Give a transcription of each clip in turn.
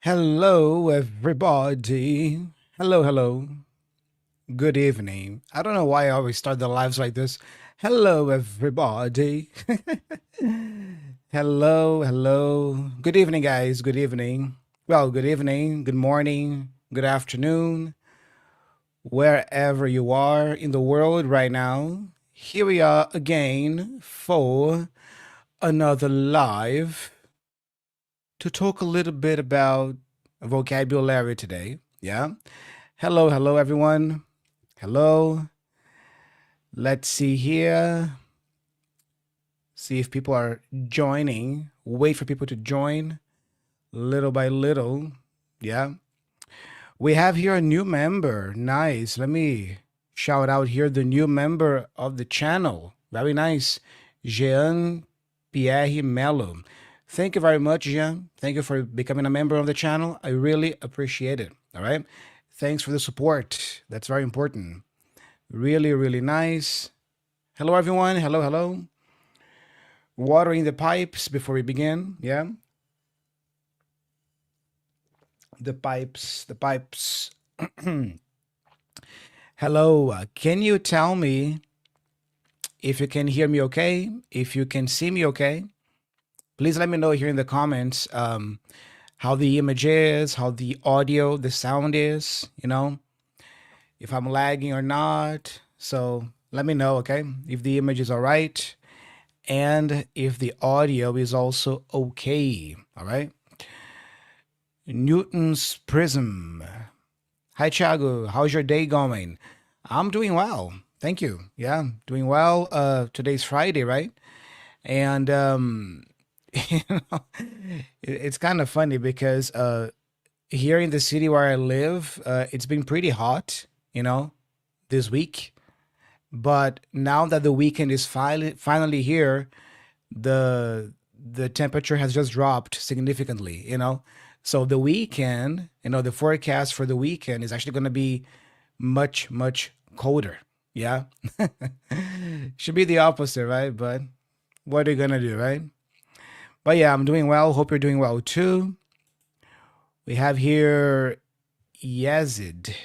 Hello, everybody. Hello, hello. Good evening. I don't know why I always start the lives like this. Hello, everybody. Hello, hello. Good evening, guys. Good evening. Well, good evening, good morning, good afternoon, wherever you are in the world right now. Here we are again for another live to talk a little bit about vocabulary today. Yeah. Hello, hello, everyone. Hello. Let's see here. See if people are joining. Wait for people to join little by little. Yeah. We have here a new member. Nice. Let me shout out here the new member of the channel. Very nice. Jean Pierre Melo. Thank you very much, Jean. Thank you for becoming a member of the channel. I really appreciate it. All right. Thanks for the support. That's very important. Really, really nice. Hello, everyone. Hello, hello. Watering the pipes before we begin. Yeah. The pipes, the pipes. Hello. Can you tell me if you can hear me okay? If you can see me okay? Please let me know here in the comments how the image is, how the audio, the sound is, if I'm lagging or not. So let me know, okay? If the image is all right and if the audio is also okay, all right? Newton's Prism. Hi, Thiago. How's your day going? I'm doing well. Thank you. Yeah, doing well. Today's Friday, right? And you know, it's kind of funny because here in the city where I live, it's been pretty hot, this week. But now that the weekend is finally here, the temperature has just dropped significantly. So the weekend, the forecast for the weekend is actually going to be much, much colder. Yeah. Should be the opposite, right? But what are you going to do, right? But yeah, I'm doing well. Hope you're doing well too. We have here Yazid.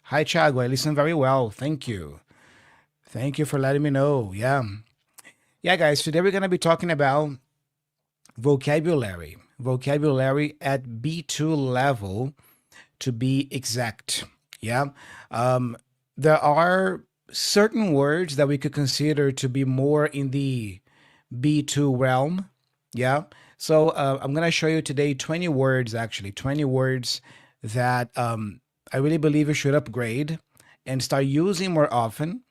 Hi, Thiago. I listen very well. Thank you. Thank you for letting me know. Yeah. Yeah, guys, today we're going to be talking about vocabulary. Vocabulary at B2 level, to be exact. Yeah. There are certain words that we could consider to be more in the B2 realm. Yeah. So I'm going to show you today 20 words, actually, 20 words that I really believe you should upgrade and start using more often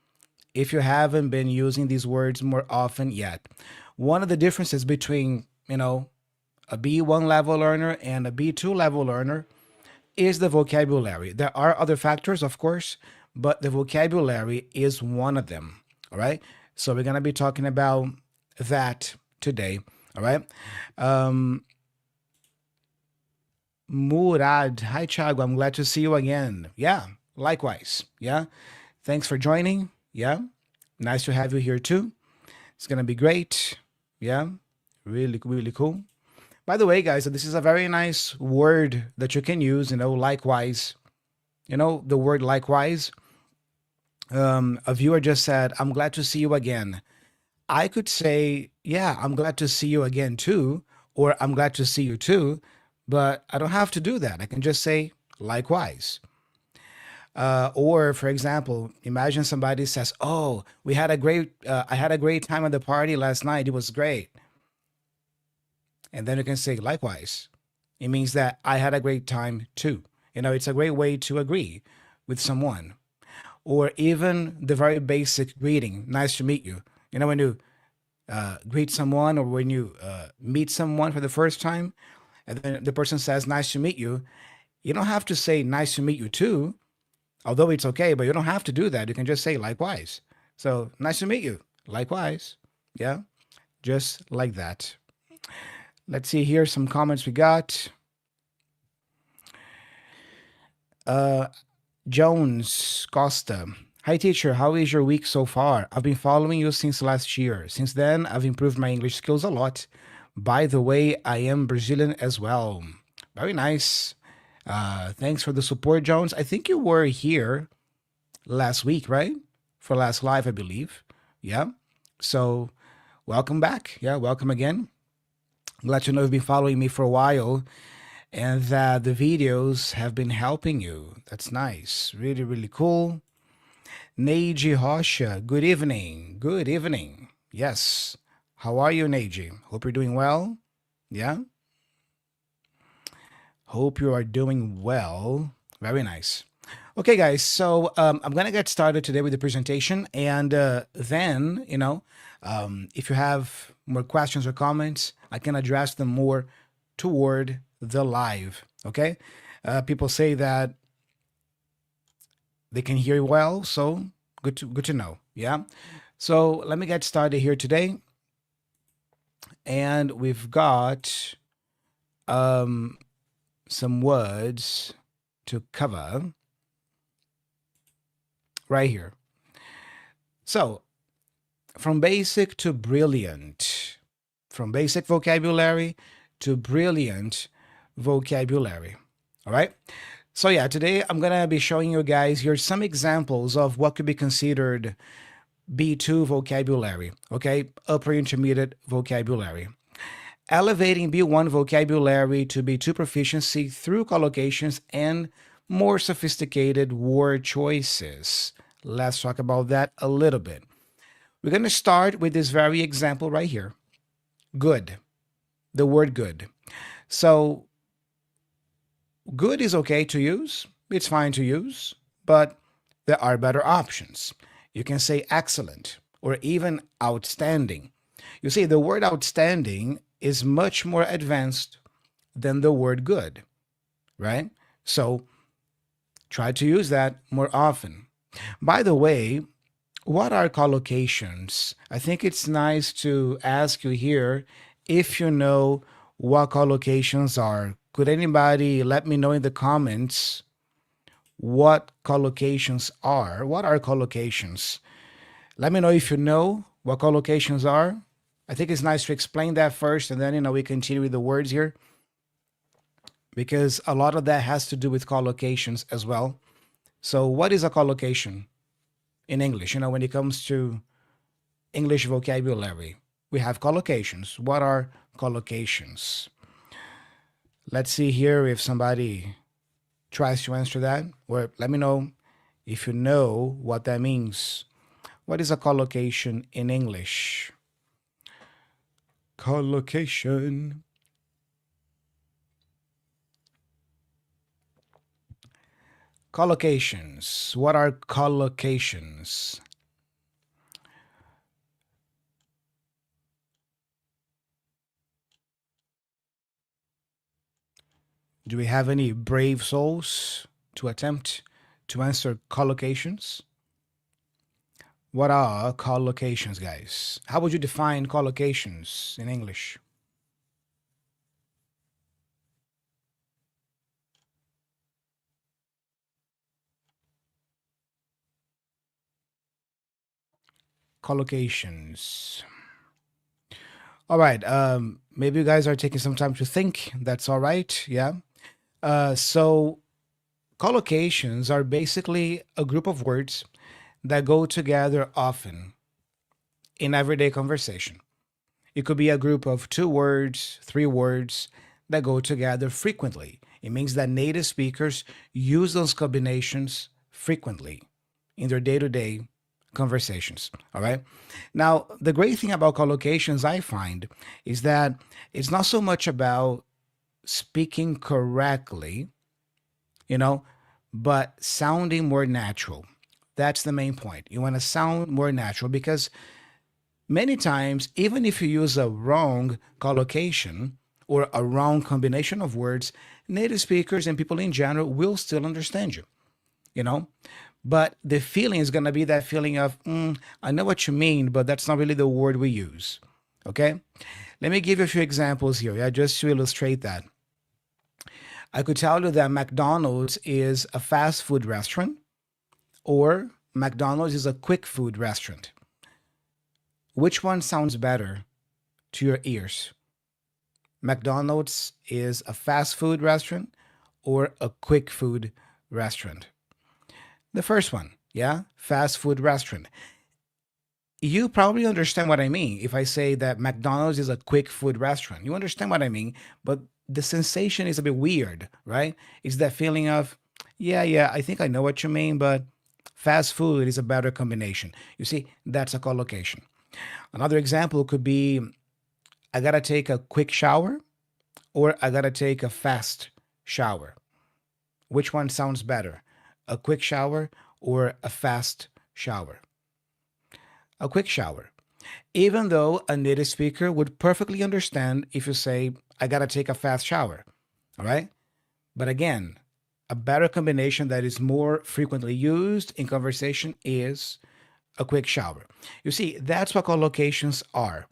if you haven't been using these words more often yet. One of the differences between, a B1 level learner and a B2 level learner is the vocabulary. There are other factors, of course, but the vocabulary is one of them. All right. So we're going to be talking about that today. All right. Murad. Hi, Thiago. I'm glad to see you again. Yeah. Likewise. Yeah. Thanks for joining. Yeah. Nice to have you here too. It's going to be great. Yeah. Really, really cool. By the way, guys, this is a very nice word that you can use, likewise. The word likewise. A viewer just said, I'm glad to see you again. I could say, yeah, I'm glad to see you again too, or I'm glad to see you too, but I don't have to do that. I can just say likewise. Or for example, imagine somebody says, "Oh, I had a great time at the party last night. It was great." And then you can say likewise. It means that I had a great time too. It's a great way to agree with someone. Or even the very basic greeting, nice to meet you. When you greet someone or when you meet someone for the first time, and then the person says, nice to meet you, you don't have to say, nice to meet you too, although it's okay, but you don't have to do that. You can just say, likewise. So, nice to meet you. Likewise. Yeah, just like that. Let's see here some comments we got. Jones Costa. Hi, teacher. How is your week so far? I've been following you since last year. Since then, I've improved my English skills a lot. By the way, I am Brazilian as well. Very nice. Thanks for the support, Jones. I think you were here last week, right? For last live, I believe. Yeah. So welcome back. Yeah, welcome again. Glad to know you've been following me for a while and that the videos have been helping you. That's nice. Really, really cool. Neji Hosha, good evening. Good evening. Yes. How are you, Neji? Hope you're doing well. Yeah. Hope you are doing well. Very nice. Okay, guys. So I'm gonna get started today with the presentation, and then if you have more questions or comments, I can address them more toward the live. Okay. People say that they can hear you well, so good to know. Yeah. So let me get started here today, and we've got um, some words to cover right here. So, from basic to brilliant, from basic vocabulary to brilliant vocabulary. All right. So, yeah, today I'm going to be showing you guys here some examples of what could be considered B2 vocabulary, okay? Upper intermediate vocabulary. Elevating B1 vocabulary to B2 proficiency through collocations and more sophisticated word choices. Let's talk about that a little bit. We're going to start with this very example right here. Good. The word good. So, good is okay to use. It's fine to use, but there are better options. You can say excellent or even outstanding. You see, the word outstanding is much more advanced than the word good, right? So try to use that more often. By the way, what are collocations? I think it's nice to ask you here if you know what collocations are. Could anybody let me know in the comments what collocations are? What are collocations? Let me know if you know what collocations are. I think it's nice to explain that first, and then we continue with the words here, because a lot of that has to do with collocations as well. So what is a collocation in English? When it comes to English vocabulary, we have collocations. What are collocations? Let's see here if somebody tries to answer that, or let me know if you know what that means. What is a collocation in English? Collocation. Collocations. What are collocations? Do we have any brave souls to attempt to answer collocations? What are collocations, guys? How would you define collocations in English? Collocations. All right. Maybe you guys are taking some time to think. That's all right. Yeah. So collocations are basically a group of words that go together often in everyday conversation. It could be a group of 2 words, 3 words that go together frequently. It means that native speakers use those combinations frequently in their day to day conversations. All right. Now, the great thing about collocations, I find, is that it's not so much about speaking correctly, but sounding more natural. That's the main point. You want to sound more natural because many times, even if you use a wrong collocation or a wrong combination of words, native speakers and people in general will still understand you, you know? But the feeling is going to be that feeling of, I know what you mean, but that's not really the word we use. Okay? Let me give you a few examples here, yeah, just to illustrate that. I could tell you that McDonald's is a fast food restaurant or McDonald's is a quick food restaurant. Which one sounds better to your ears? McDonald's is a fast food restaurant or a quick food restaurant? The first one, yeah, fast food restaurant. You probably understand what I mean if I say that McDonald's is a quick food restaurant. You understand what I mean, but the sensation is a bit weird, right? It's that feeling of, yeah, I think I know what you mean, but fast food is a better combination. You see, that's a collocation. Another example could be I gotta take a quick shower or I gotta take a fast shower. Which one sounds better? A quick shower or a fast shower? A quick shower. Even though a native speaker would perfectly understand if you say, I gotta take a fast shower. All right. But again, a better combination that is more frequently used in conversation is a quick shower. You see, that's what collocations are.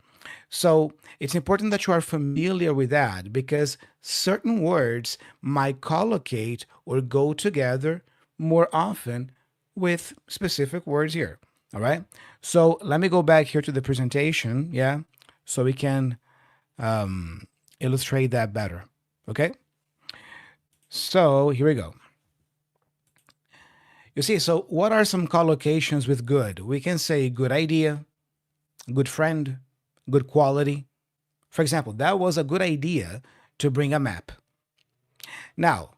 So it's important that you are familiar with that because certain words might collocate or go together more often with specific words here. All right. So let me go back here to the presentation. Yeah. So we can illustrate that better. Okay. So here we go. You see, so what are some collocations with good? We can say good idea, good friend, good quality. For example, that was a good idea to bring a map. Now,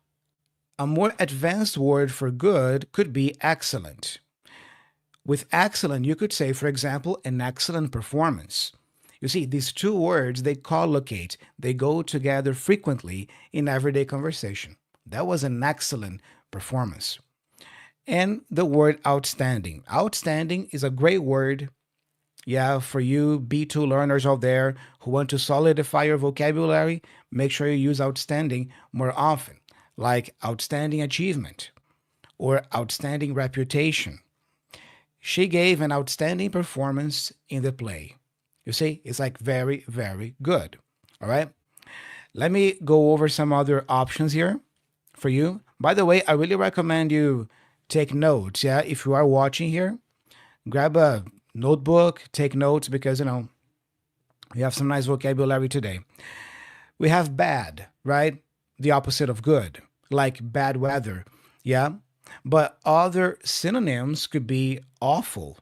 a more advanced word for good could be excellent. With excellent, you could say, for example, an excellent performance. You see, these two words, they collocate, they go together frequently in everyday conversation. That was an excellent performance. And the word outstanding. Outstanding is a great word. Yeah, for you B2 learners out there who want to solidify your vocabulary, make sure you use outstanding more often, like outstanding achievement or outstanding reputation. She gave an outstanding performance in the play. You see, it's like very, very good. All right. Let me go over some other options here for you. By the way, I really recommend you take notes. Yeah, if you are watching here, grab a notebook, take notes because, we have some nice vocabulary today. We have bad, right? The opposite of good, like bad weather. Yeah. But other synonyms could be awful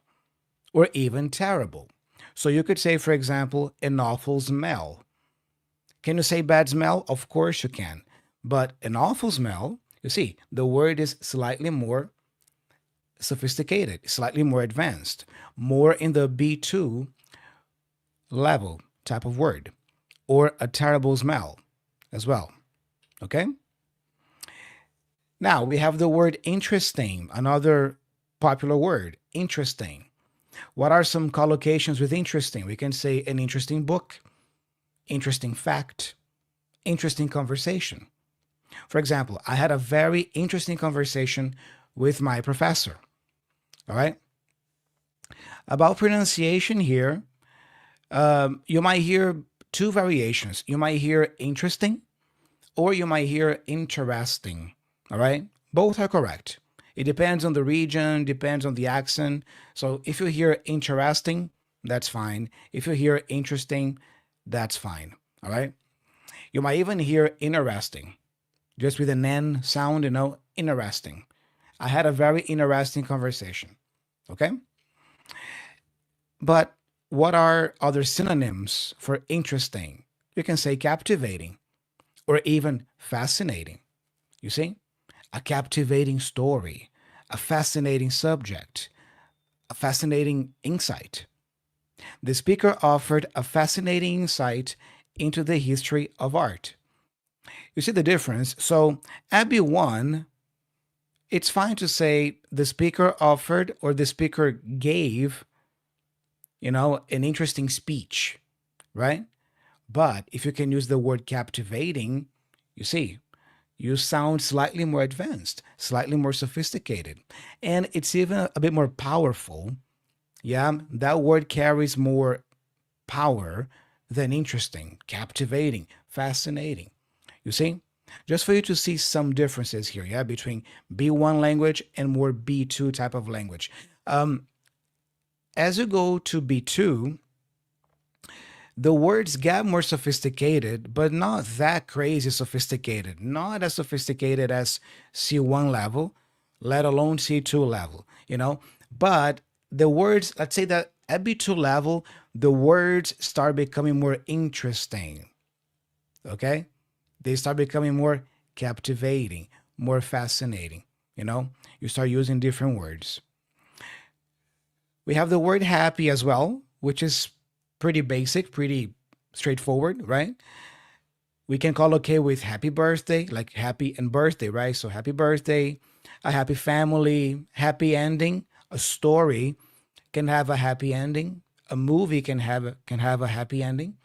or even terrible. So you could say, for example, an awful smell. Can you say bad smell? Of course you can. But an awful smell, you see, the word is slightly more sophisticated, slightly more advanced, more in the B2 level type of word, or a terrible smell as well. Okay? Now we have the word interesting, another popular word, interesting. What are some collocations with interesting? We can say an interesting book, interesting fact, interesting conversation. For example, I had a very interesting conversation with my professor. All right. About pronunciation here, you might hear two variations. You might hear interesting or you might hear interesting. All right. Both are correct. It depends on the region, depends on the accent. So if you hear interesting, that's fine. If you hear interesting, that's fine. All right. You might even hear interesting, just with an N sound, interesting. I had a very interesting conversation. Okay. But what are other synonyms for interesting? You can say captivating or even fascinating. You see, a captivating story, a fascinating subject, a fascinating insight. The speaker offered a fascinating insight into the history of art. You see the difference? So, Abby 1, it's fine to say the speaker offered or the speaker gave, an interesting speech, right? But if you can use the word captivating, you see, you sound slightly more advanced, slightly more sophisticated, and it's even a bit more powerful. Yeah, that word carries more power than interesting, captivating, fascinating. You see? Just for you to see some differences here, yeah, between B1 language and more B2 type of language. As you go to B2, The words get more sophisticated, but not that crazy sophisticated. Not as sophisticated as C1 level, let alone C2 level, But the words, let's say that at B2 level, the words start becoming more interesting. Okay? They start becoming more captivating, more fascinating. You start using different words. We have the word happy as well, which is pretty basic, pretty straightforward, right? We can collocate with happy birthday, like happy and birthday, right? So happy birthday, a happy family, happy ending. A story can have a happy ending. A movie can have a happy ending.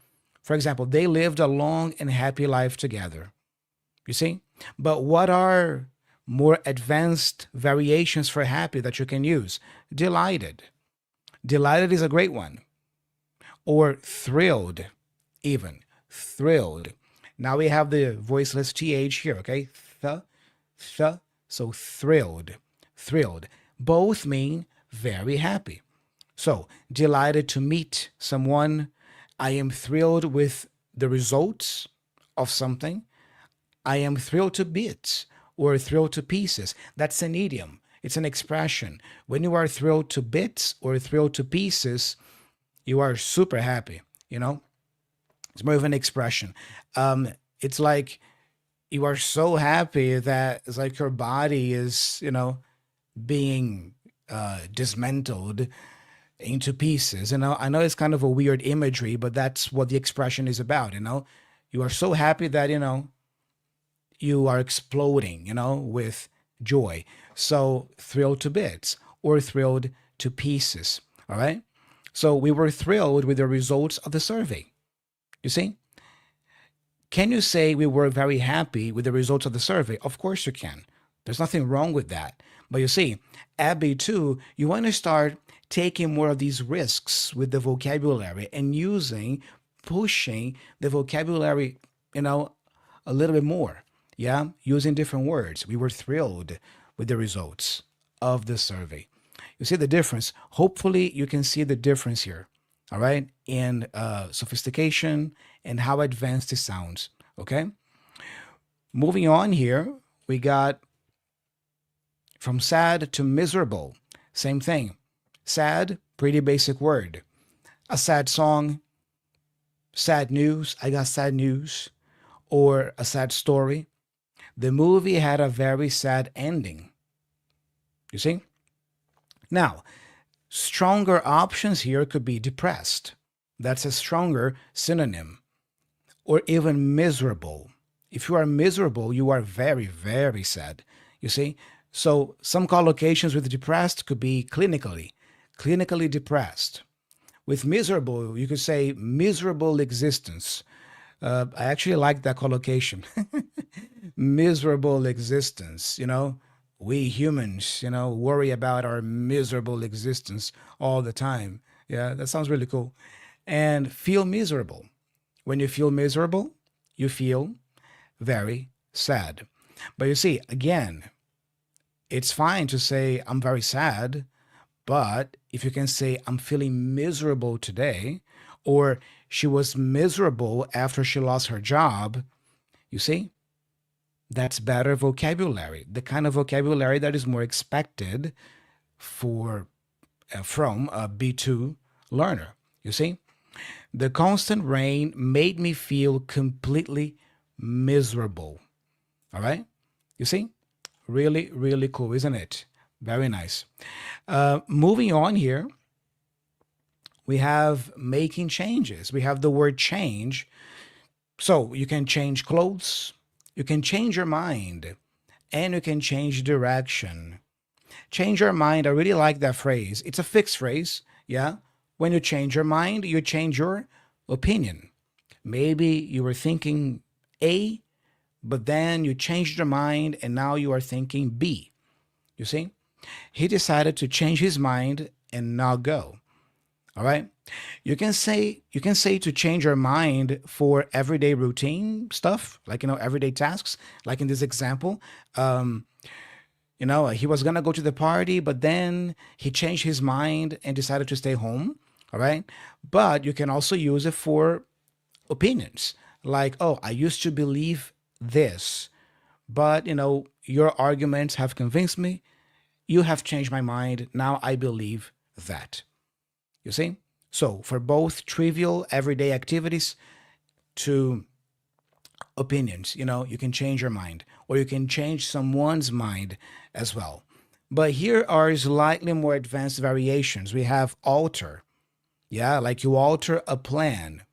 For example, they lived a long and happy life together. You see? But what are more advanced variations for happy that you can use? Delighted. Delighted is a great one. Or thrilled, even. Thrilled. Now we have the voiceless TH here, okay? Th. So thrilled. Thrilled. Both mean very happy. So, delighted to meet someone. I am thrilled with the results of something. I am thrilled to bits or thrilled to pieces. That's an idiom. It's an expression. When you are thrilled to bits or thrilled to pieces, you are super happy, It's more of an expression. It's like you are so happy that it's like your body is, being dismantled into pieces. I know it's kind of a weird imagery, but that's what the expression is about, You are so happy that, you are exploding, with joy. So thrilled to bits or thrilled to pieces. All right. So we were thrilled with the results of the survey. You see? Can you say we were very happy with the results of the survey? Of course you can. There's nothing wrong with that. But you see, at B2, you want to start taking more of these risks with the vocabulary and pushing the vocabulary, a little bit more. Yeah, using different words. We were thrilled with the results of the survey. You see the difference? Hopefully, you can see the difference here, all right, in sophistication and how advanced it sounds, okay? Moving on here, we got from sad to miserable. Same thing. Sad, pretty basic word. A sad song, sad news, I got sad news, or a sad story. The movie had a very sad ending. You see? Now, stronger options here could be depressed. That's a stronger synonym. Or even miserable. If you are miserable, you are very, very sad. You see? So some collocations with depressed could be clinically depressed. With miserable, you could say miserable existence. I actually like that collocation. Miserable existence, We humans, worry about our miserable existence all the time. Yeah, that sounds really cool. And feel miserable. When you feel miserable, you feel very sad. But you see, again, it's fine to say, I'm very sad. But if you can say, I'm feeling miserable today, or she was miserable after she lost her job, you see, that's better vocabulary, the kind of vocabulary that is more expected from a B2 learner. You see, the constant rain made me feel completely miserable. All right, you see, really, really cool, isn't it? Very nice. Moving on here, we have making changes. We have the word change. So you can change clothes, you can change your mind, and you can change direction. Change your mind, I really like that phrase. It's a fixed phrase, yeah? When you change your mind, you change your opinion. Maybe you were thinking A, but then you changed your mind and now you are thinking B. You see? He decided to change his mind and not go. All right. You can say to change your mind for everyday routine stuff, like everyday tasks, like in this example. He was gonna go to the party, but then he changed his mind and decided to stay home. All right. But you can also use it for opinions. Like, oh, I used to believe this, but your arguments have convinced me. You have changed my mind. Now I believe that. You see? So for both trivial everyday activities to opinions, you can change your mind or you can change someone's mind as well. But here are slightly more advanced variations. We have alter. Yeah, like you alter a plan.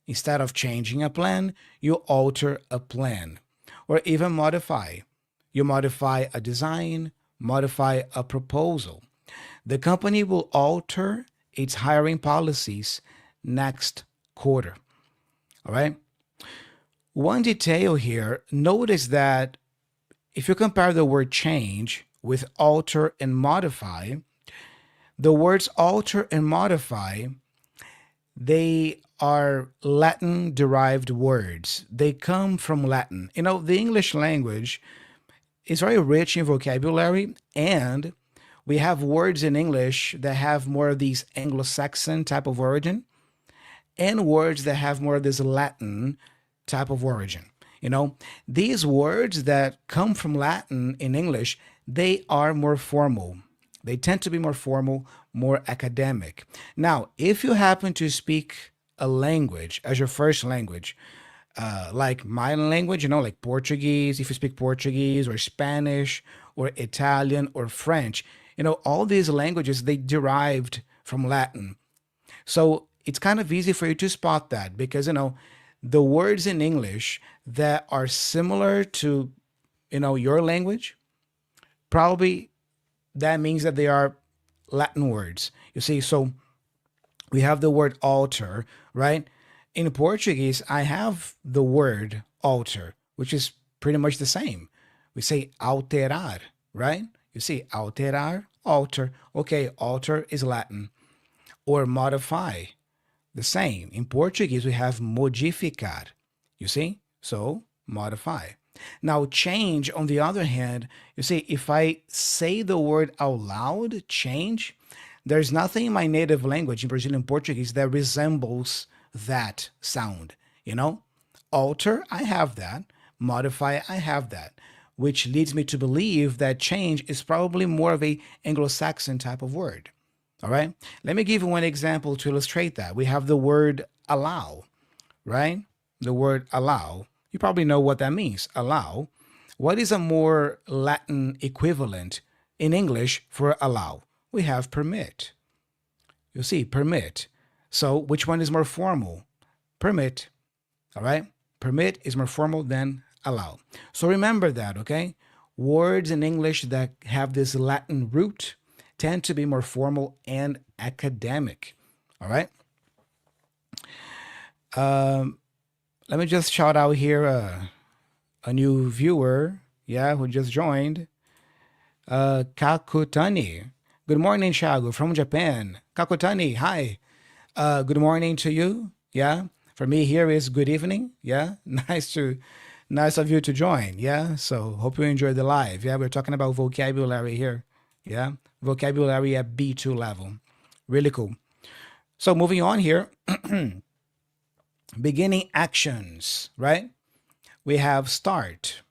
Instead of changing a plan, you alter a plan. Or even modify. You modify a design, modify a proposal. The company will alter its hiring policies next quarter. All right. One detail here, notice that if you compare the word change with alter and modify, the words alter and modify, they are Latin derived words. They come from Latin. The English language is very rich in vocabulary, and we have words in English that have more of these Anglo-Saxon type of origin and words that have more of this Latin type of origin. These words that come from Latin in English, they are more formal. They tend to be more formal, more academic. Now, if you happen to speak a language as your first language, like my language, like Portuguese, if you speak Portuguese or Spanish or Italian or French, all these languages, they derived from Latin. So it's kind of easy for you to spot that because, the words in English that are similar to, your language, probably that means that they are Latin words. You see, so we have the word alter, right? In Portuguese, I have the word alter, which is pretty much the same. We say alterar, right? You see, alterar, alter. Okay, alter is Latin. Or modify, the same. In Portuguese, we have modificar. You see? So, modify. Now, change, on the other hand, you see, if I say the word out loud, change, there's nothing in my native language, in Brazilian Portuguese, that resembles that sound. Alter, I have that. Modify, I have that. Which leads me to believe that change is probably more of a Anglo-Saxon type of word. All right. Let me give you one example to illustrate that. We have the word allow, right? The word allow. You probably know what that means. Allow. What is a more Latin equivalent in English for allow? We have permit. You see, permit. So which one is more formal? Permit. All right. Permit is more formal than allow. So remember that, okay? Words in English that have this Latin root tend to be more formal and academic. All right. Let me just shout out here a new viewer, who just joined. Kakutani. Good morning, Thiago, from Japan. Kakutani, hi. Good morning to you. Yeah. For me here is good evening. Yeah. Nice of you to join. Yeah. So hope you enjoy the live. Yeah. We're talking about vocabulary here. Yeah. Vocabulary at B2 level. Really cool. So moving on here, beginning actions, right? We have start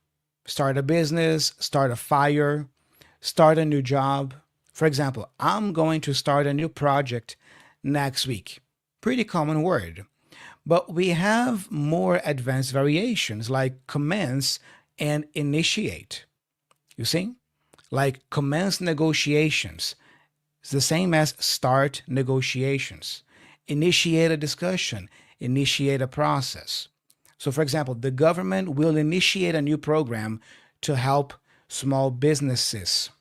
a business, start a fire, start a new job. For example, I'm going to start a new project next week. Pretty common word. But we have more advanced variations like commence and initiate. You see? Like commence negotiations. It's the same as start negotiations. Initiate a discussion, initiate a process. So for example, the government will initiate a new program to help small businesses.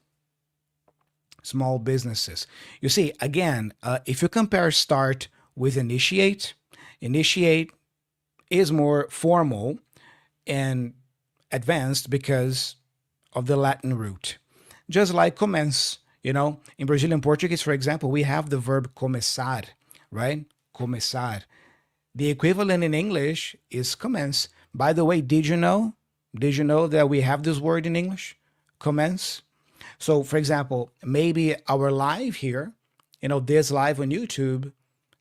Small businesses. You see, again, if you compare start with initiate, initiate is more formal and advanced because of the Latin root. Just like commence, in Brazilian Portuguese, for example, we have the verb começar, right? Começar. The equivalent in English is commence. By the way, did you know? Did you know that we have this word in English? Commence. So, for example, maybe our live here, this live on YouTube,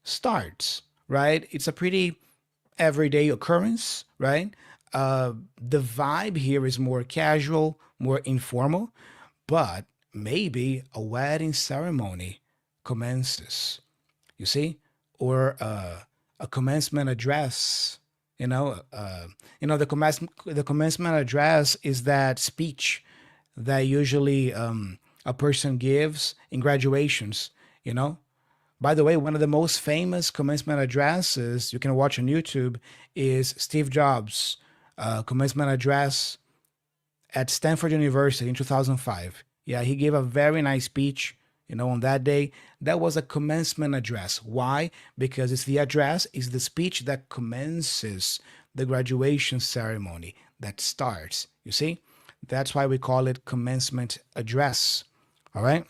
starts, right? It's a pretty everyday occurrence, right? The vibe here is more casual, more informal, but maybe a wedding ceremony commences, you see, or a commencement address. You know, the commencement address is that speech that usually a person gives in graduations. You know, by the way, one of the most famous commencement addresses you can watch on YouTube is Steve Jobs' commencement address at Stanford University in 2005. Yeah, he gave a very nice speech, on that day. That was a commencement address. Why? Because it's the address, is the speech that commences the graduation ceremony, that starts. You see? That's why we call it commencement address. All right?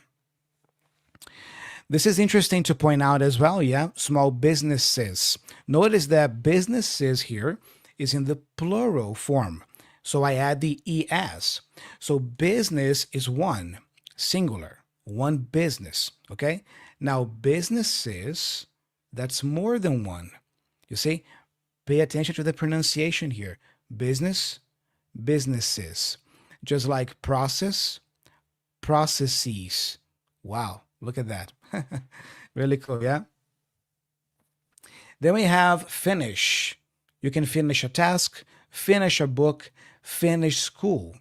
This is interesting to point out as well, yeah? Small businesses. Notice that businesses here is in the plural form. So I add the ES. So business is one, singular, one business, okay? Now businesses, that's more than one. You see? Pay attention to the pronunciation here. Business, businesses. Just like process, processes. Wow, look at that. Really cool, yeah? Then we have finish. You can finish a task, finish a book, finish school.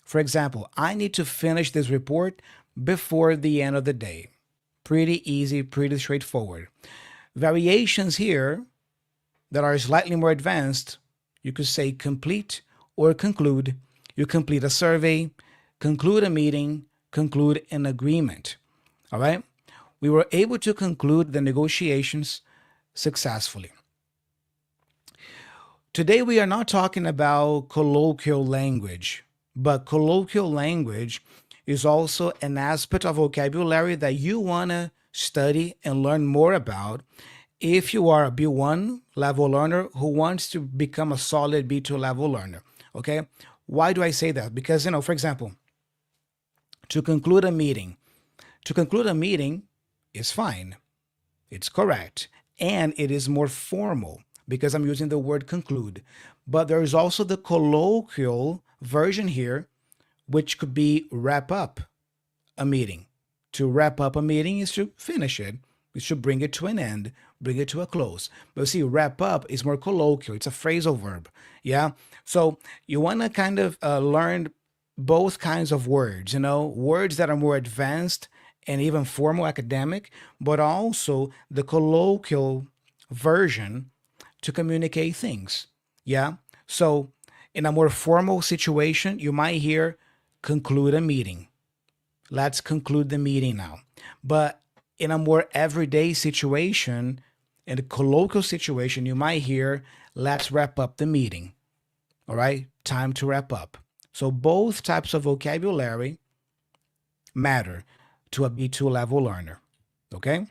For example, I need to finish this report before the end of the day. Pretty easy, pretty straightforward. Variations here that are slightly more advanced, you could say complete or conclude. You complete a survey, conclude a meeting, conclude an agreement. All right? We were able to conclude the negotiations successfully. Today, we are not talking about colloquial language, but colloquial language is also an aspect of vocabulary that you want to study and learn more about if you are a B1 level learner who wants to become a solid B2 level learner. Okay? Why do I say that? Because, for example, to conclude a meeting is fine. It's correct. And it is more formal because I'm using the word conclude. But there's also the colloquial version here, which could be wrap up a meeting. To wrap up a meeting is to finish it. We should bring it to an end, bring it to a close. But see, wrap up is more colloquial. It's a phrasal verb. Yeah. So you want to kind of learn both kinds of words, words that are more advanced and even formal academic, but also the colloquial version to communicate things. Yeah. So in a more formal situation, you might hear conclude a meeting. Let's conclude the meeting now. But in a more everyday situation, in a colloquial situation, you might hear let's wrap up the meeting. All right. Time to wrap up. So both types of vocabulary matter to a B2 level learner. Okay?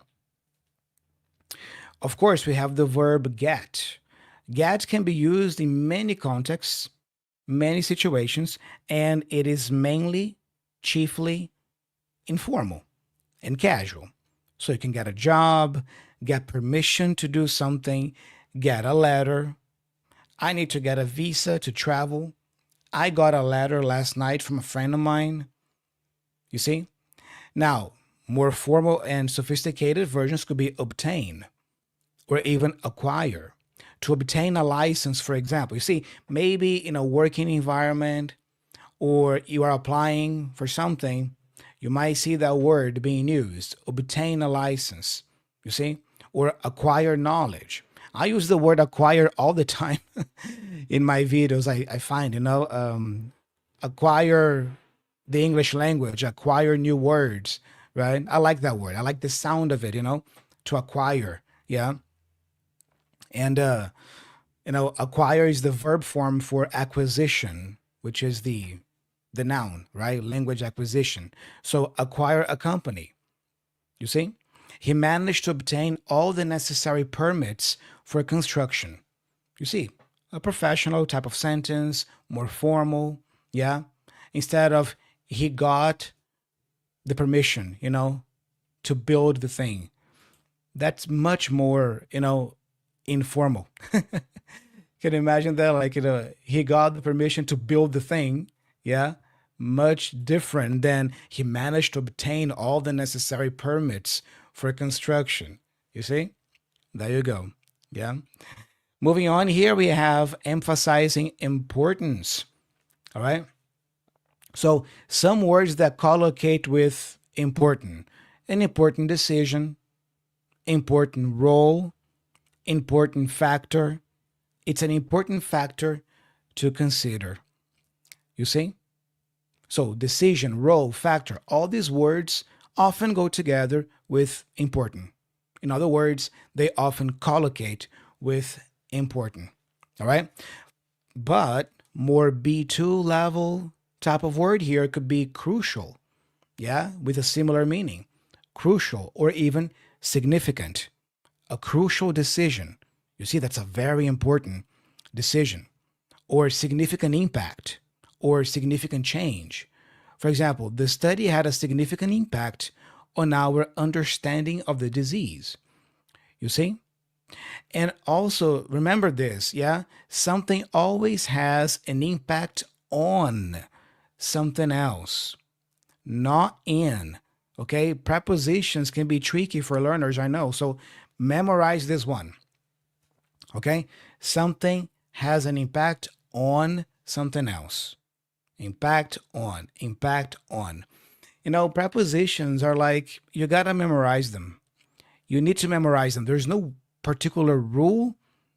Of course, we have the verb get. Get can be used in many contexts, many situations, and it is mainly, chiefly informal and casual. So you can get a job, get permission to do something, get a letter. I need to get a visa to travel. I got a letter last night from a friend of mine. You see? Now, more formal and sophisticated versions could be obtain or even acquire. To obtain a license, for example, you see, maybe in a working environment or you are applying for something, you might see that word being used, obtain a license, you see, or acquire knowledge. I use the word acquire all the time in my videos. I find, acquire the English language, acquire new words, right? I like that word. I like the sound of it, to acquire. Yeah. And, acquire is the verb form for acquisition, which is the noun, right? Language acquisition. So acquire a company. You see? He managed to obtain all the necessary permits for construction. You see, a professional type of sentence, more formal. Yeah. Instead of he got the permission, to build the thing. That's much more, informal. Can you imagine that? Like, he got the permission to build the thing. Yeah. Much different than he managed to obtain all the necessary permits for construction. You see? There you go. Yeah. Moving on here, we have emphasizing importance. All right. So some words that collocate with important, an important decision, important role, important factor. It's an important factor to consider. You see? So decision, role, factor, all these words often go together with important. In other words, they often collocate with important. All right? But more B2 level type of word here could be crucial. Yeah, with a similar meaning. Crucial or even significant. A crucial decision. You see, that's a very important decision. Or significant impact or significant change. For example, the study had a significant impact on our understanding of the disease. You see? And also remember this, yeah? Something always has an impact on something else, not in. Okay? Prepositions can be tricky for learners, I know. So memorize this one. Okay? Something has an impact on something else. Impact on, impact on. Prepositions are like, you gotta memorize them. You need to memorize them. There's no particular rule.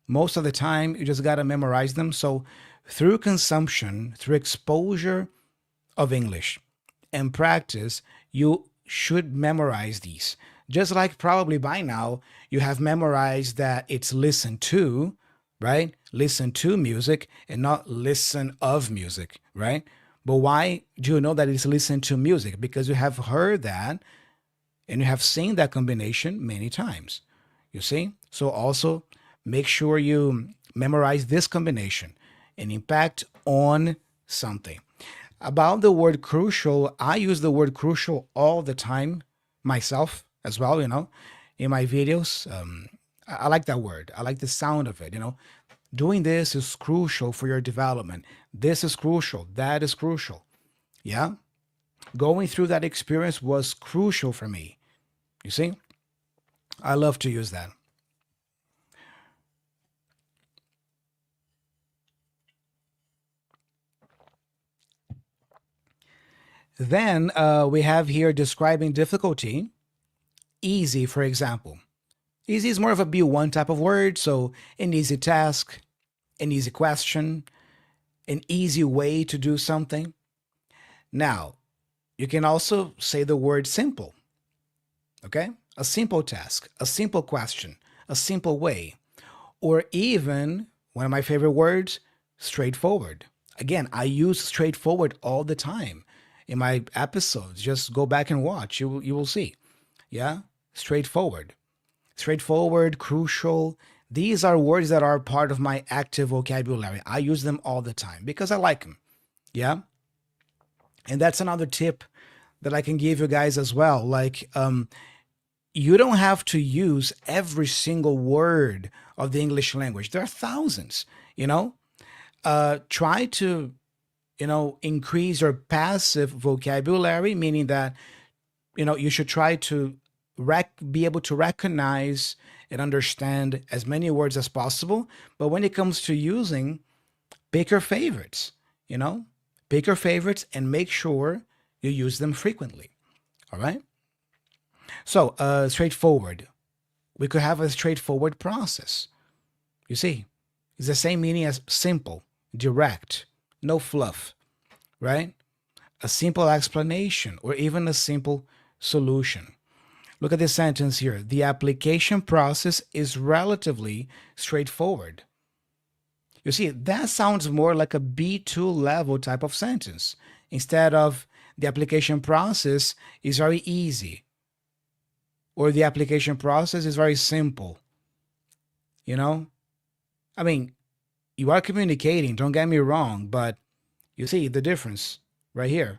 Most of the time, you just gotta memorize them. So through consumption, through exposure of English and practice, you should memorize these. Just like probably by now, you have memorized that it's listen to, right? Listen to music and not listen of music, right? But why do you know that it's listen to music? Because you have heard that and you have seen that combination many times. You see? So also make sure you memorize this combination, an impact on something. About the word crucial, I use the word crucial all the time myself as well, in my videos. I like that word. I like the sound of it, Doing this is crucial for your development. This is crucial. That is crucial. Yeah? Going through that experience was crucial for me. You see? I love to use that. Then we have here describing difficulty. Easy, for example. Easy is more of a B1 type of word, so an easy task, an easy question, an easy way to do something. Now, you can also say the word simple, okay? A simple task, a simple question, a simple way, or even one of my favorite words, straightforward. Again, I use straightforward all the time in my episodes. Just go back and watch. You will see. Yeah? Straightforward. Straightforward, crucial. These are words that are part of my active vocabulary. I use them all the time because I like them. Yeah? And that's another tip that I can give you guys as well. Like, you don't have to use every single word of the English language. There are thousands, Try to, increase your passive vocabulary, meaning that, you should try to be able to recognize and understand as many words as possible. But when it comes to using, pick your favorites, pick your favorites and make sure you use them frequently. All right. So, straightforward. We could have a straightforward process. You see, it's the same meaning as simple, direct, no fluff, right? A simple explanation or even a simple solution. Look at this sentence here. The application process is relatively straightforward. You see, that sounds more like a B2 level type of sentence instead of the application process is very easy or the application process is very simple. I mean, you are communicating, don't get me wrong, but you see the difference right here.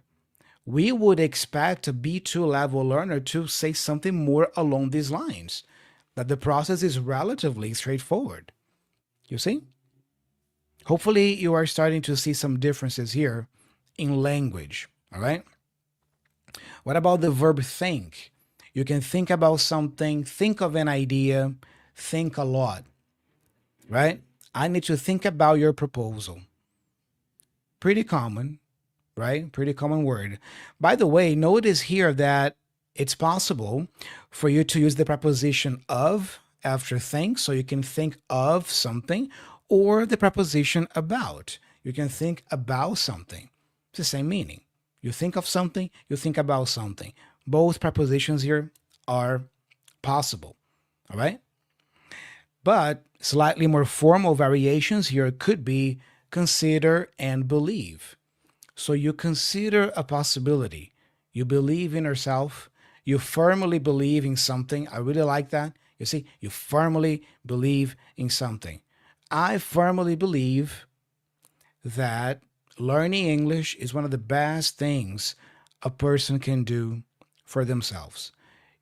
We would expect a B2 level learner to say something more along these lines. that the process is relatively straightforward. You see? Hopefully, you are starting to see some differences here in language. All right? What about the verb think? You can think about something, think of an idea, think a lot, right? I need to think about your proposal. Pretty common, right? Pretty common word. By the way, notice here that it's possible for you to use the preposition of after think, so you can think of something, or the preposition about. You can think about something. It's the same meaning. You think of something, you think about something. Both prepositions here are possible. All right? But slightly more formal variations here could be consider and believe. So you consider a possibility. You believe in yourself. You firmly believe in something. I really like that. You see, you firmly believe in something. I firmly believe that learning English is one of the best things a person can do for themselves.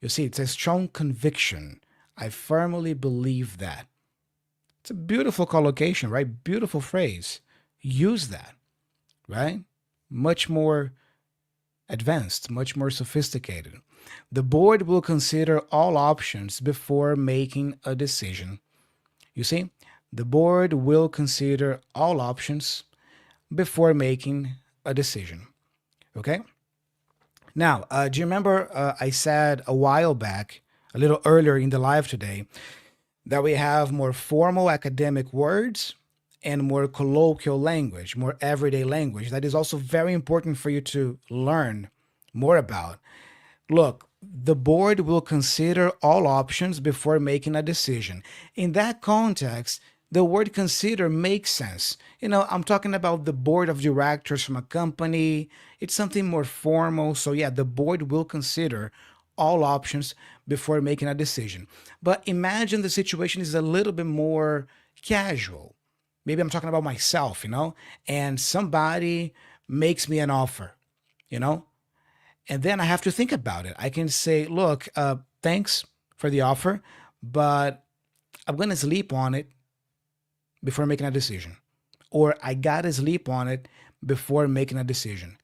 You see, it's a strong conviction. I firmly believe that. It's a beautiful collocation, right? Beautiful phrase. Use that, right? Much more advanced, much more sophisticated. The board will consider all options before making a decision. You see, the board will consider all options before making a decision. Okay? Now, do you remember I said a while back, a little earlier in the live today, that we have more formal academic words and more colloquial language, more everyday language. That is also very important for you to learn more about. Look, the board will consider all options before making a decision. In that context, the word consider makes sense. I'm talking about the board of directors from a company. It's something more formal. So, yeah, the board will consider all options before making a decision. But imagine the situation is a little bit more casual. Maybe I'm talking about myself, and somebody makes me an offer, you know, and then I have to think about it. I can say, look, thanks for the offer, but I'm going to sleep on it before making a decision. Or I got to sleep on it before making a decision.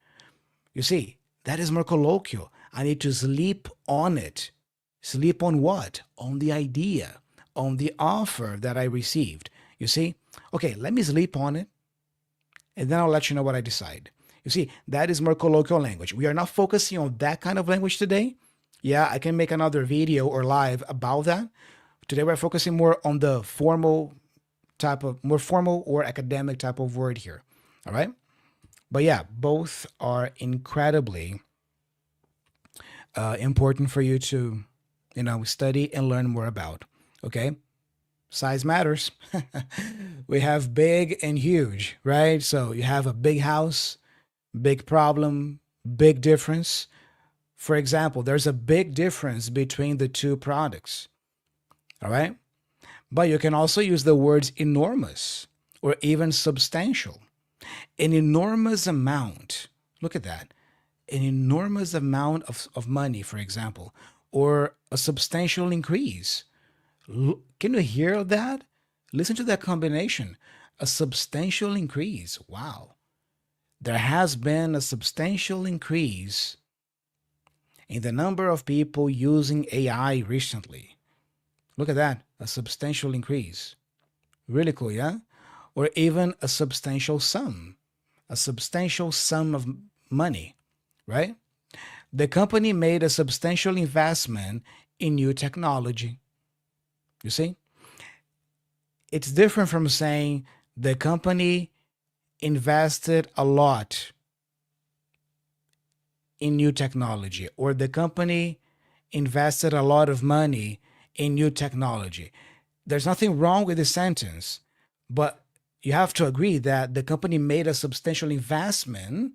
You see, that is more colloquial. I need to sleep on it. Sleep on what? On the idea, on the offer that I received. You see? Okay, let me sleep on it, and then I'll let you know what I decide. You see, that is more colloquial language. We are not focusing on that kind of language today. Yeah, I can make another video or live about that. Today we're focusing more on the more formal or academic type of word here. All right? But yeah, both are incredibly important for you to, study and learn more about. Okay? Size matters. We have big and huge, right? So you have a big house, big problem, big difference. For example, there's a big difference between the two products. All right? But you can also use the words enormous or even substantial. An enormous amount. Look at that. An enormous amount of money, for example, or a substantial increase. Can you hear that? Listen to that combination. A substantial increase. Wow. There has been a substantial increase in the number of people using AI recently. Look at that. A substantial increase. Really cool, yeah? Or even a substantial sum. A substantial sum of money, right? The company made a substantial investment in new technology. You see? It's different from saying the company invested a lot in new technology or the company invested a lot of money in new technology. There's nothing wrong with the sentence, but you have to agree that the company made a substantial investment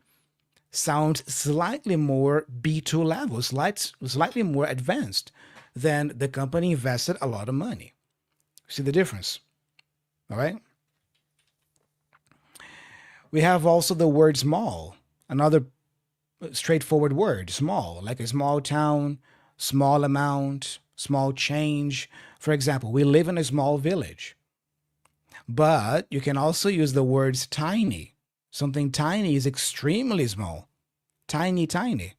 sounds slightly more B2 level, slightly more advanced than the company invested a lot of money. See the difference? All right. We have also the word small, another straightforward word, small, like a small town, small amount, small change. For example, we live in a small village, but you can also use the words tiny. Something tiny is extremely small, tiny, tiny,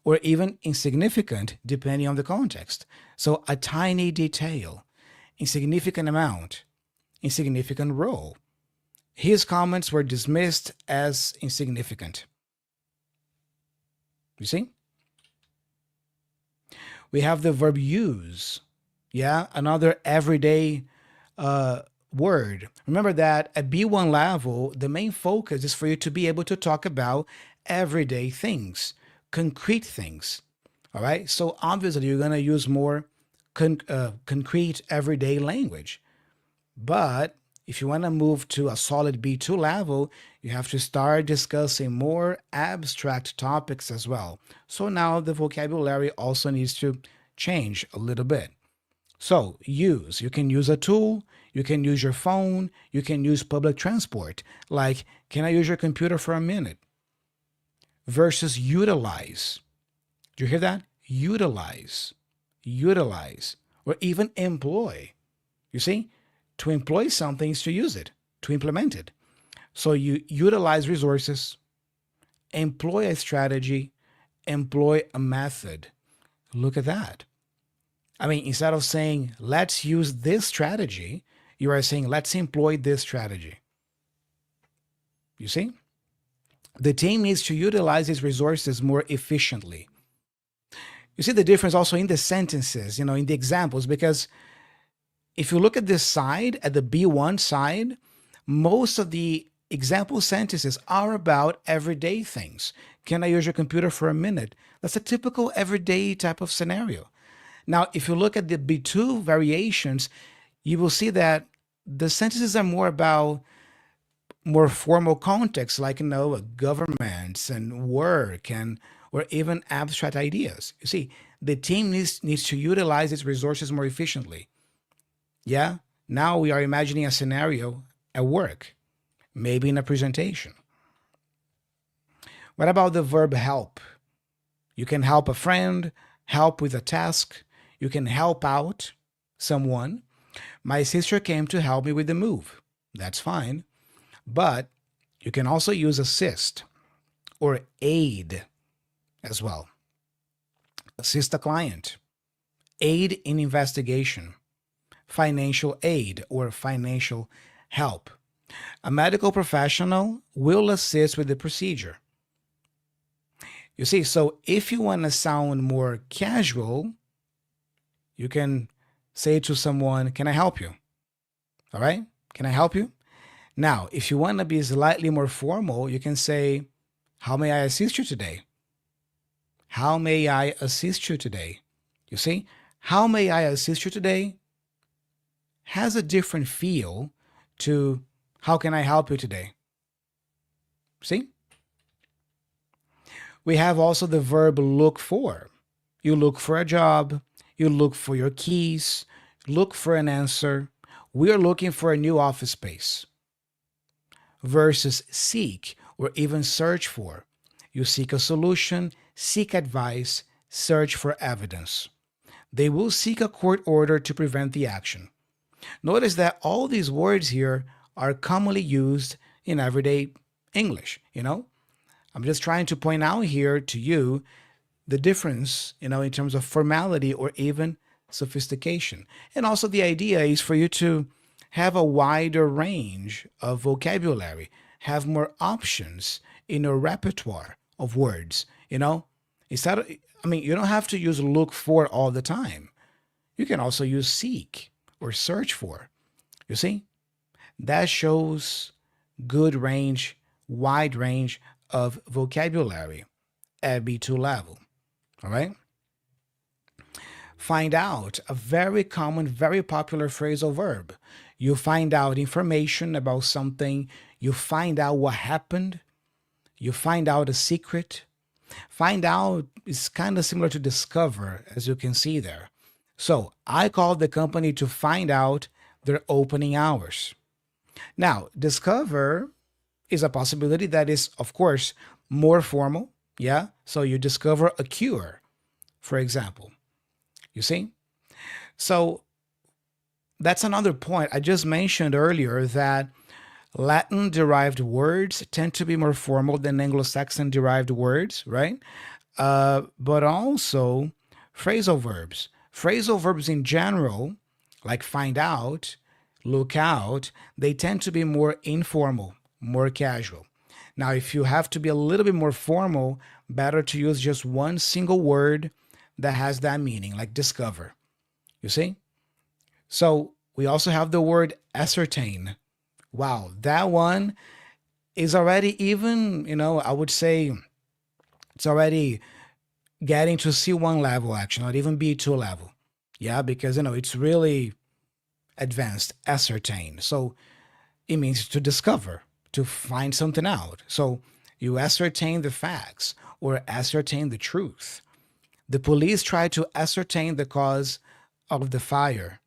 or even insignificant depending on the context. So a tiny detail, insignificant amount, insignificant role. His comments were dismissed as insignificant. You see? We have the verb use. Yeah, another everyday word. Remember that at B1 level, the main focus is for you to be able to talk about everyday things, concrete things. All right. So obviously, you're going to use more concrete everyday language. But if you want to move to a solid B2 level, you have to start discussing more abstract topics as well. So now the vocabulary also needs to change a little bit. So use, you can use a tool, you can use your phone, you can use public transport. Like, can I use your computer for a minute? Versus utilize. Do you hear that? Utilize, utilize, or even employ. You see? To employ something is to use it, to implement it. So you utilize resources, employ a strategy, employ a method. Look at that. I mean, instead of saying, let's use this strategy, you are saying, let's employ this strategy. You see? The team needs to utilize its resources more efficiently. You see the difference also in the sentences, in the examples, because if you look at this side, at the B1 side, most of the example sentences are about everyday things. Can I use your computer for a minute? That's a typical everyday type of scenario. Now, if you look at the B2 variations, you will see that the sentences are more about more formal contexts, like governments and work and or even abstract ideas. You see, the team needs to utilize its resources more efficiently. Yeah. Now we are imagining a scenario at work, maybe in a presentation. What about the verb help? You can help a friend, help with a task. You can help out someone. My sister came to help me with the move. That's fine. But you can also use assist or aid as well. Assist a client, aid in investigation, financial aid or financial help. A medical professional will assist with the procedure. You see, so if you want to sound more casual, you can say to someone, can I help you? All right? Can I help you? Now, if you want to be slightly more formal, you can say, how may I assist you today? How may I assist you today? You see, how may I assist you today has a different feel to how can I help you today? See? We have also the verb look for. You look for a job, you look for your keys, look for an answer. We are looking for a new office space. Versus seek or even search for. You seek a solution, seek advice, search for evidence. They will seek a court order to prevent the action. Notice that all these words here are commonly used in everyday English, I'm just trying to point out here to you the difference, in terms of formality or even sophistication. And also the idea is for you to have a wider range of vocabulary, have more options in your repertoire of words, Instead of, you don't have to use look for all the time. You can also use seek or search for. You see? That shows good range, wide range of vocabulary at B2 level. All right? Find out, a very common, very popular phrasal verb. You find out information about something, you find out what happened, you find out a secret. Find out is kind of similar to discover, as you can see there. So I called the company to find out their opening hours. Now, discover is a possibility that is, of course, more formal. Yeah. So you discover a cure, for example. You see? So that's another point. I just mentioned earlier that Latin derived words tend to be more formal than Anglo Saxon derived words, right? But also phrasal verbs. Phrasal verbs in general, like find out, look out, they tend to be more informal, more casual. Now, if you have to be a little bit more formal, better to use just one single word that has that meaning, like discover. You see? So we also have the word ascertain. Wow, that one is already even, I would say it's already getting to C1 level, actually, not even B2 level. Yeah, because, it's really advanced, ascertain. So it means to discover, to find something out. So you ascertain the facts or ascertain the truth. The police tried to ascertain the cause of the fire.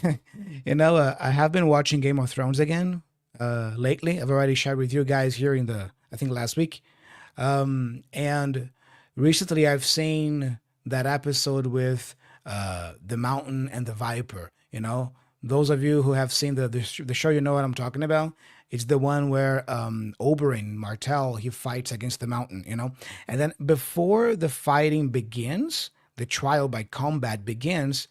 I have been watching Game of Thrones again lately. I've already shared with you guys here I think last week. And recently I've seen that episode with the Mountain and the Viper. Those of you who have seen the show, you know what I'm talking about. It's the one where Oberyn Martell, he fights against the Mountain, and then before the fighting begins, the trial by combat begins.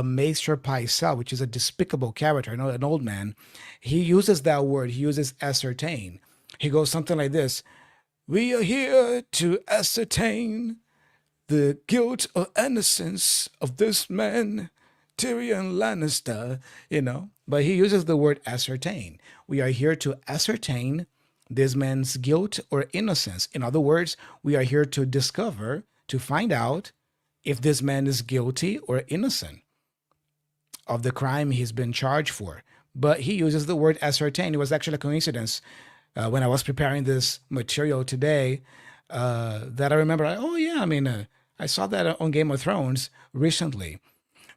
Maester Pycelle, which is a despicable character, an old man, he uses that word. He uses ascertain. He goes something like this: "We are here to ascertain the guilt or innocence of this man, Tyrion Lannister," But he uses the word ascertain. We are here to ascertain this man's guilt or innocence. In other words, we are here to discover, to find out if this man is guilty or innocent of the crime he's been charged for. But he uses the word ascertain. It was actually a coincidence when I was preparing this material today that I remember, oh, yeah, I saw that on Game of Thrones recently.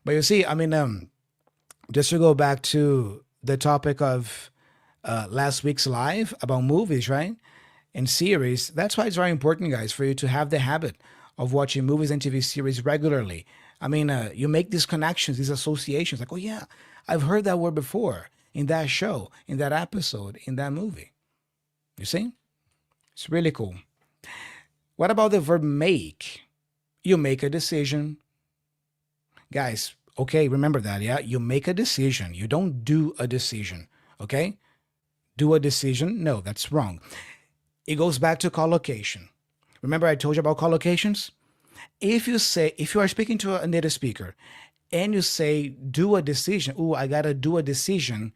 But you see, just to go back to the topic of last week's live about movies, right? And series, that's why it's very important, guys, for you to have the habit of watching movies and TV series regularly. You make these connections, these associations, like, oh, yeah, I've heard that word before in that show, in that episode, in that movie. You see? It's really cool. What about the verb make? You make a decision. Guys, okay, remember that, yeah? You make a decision. You don't do a decision, okay? Do a decision? No, that's wrong. It goes back to collocation. Remember I told you about collocations? If you are speaking to a native speaker and you say, do a decision, oh, I got to do a decision,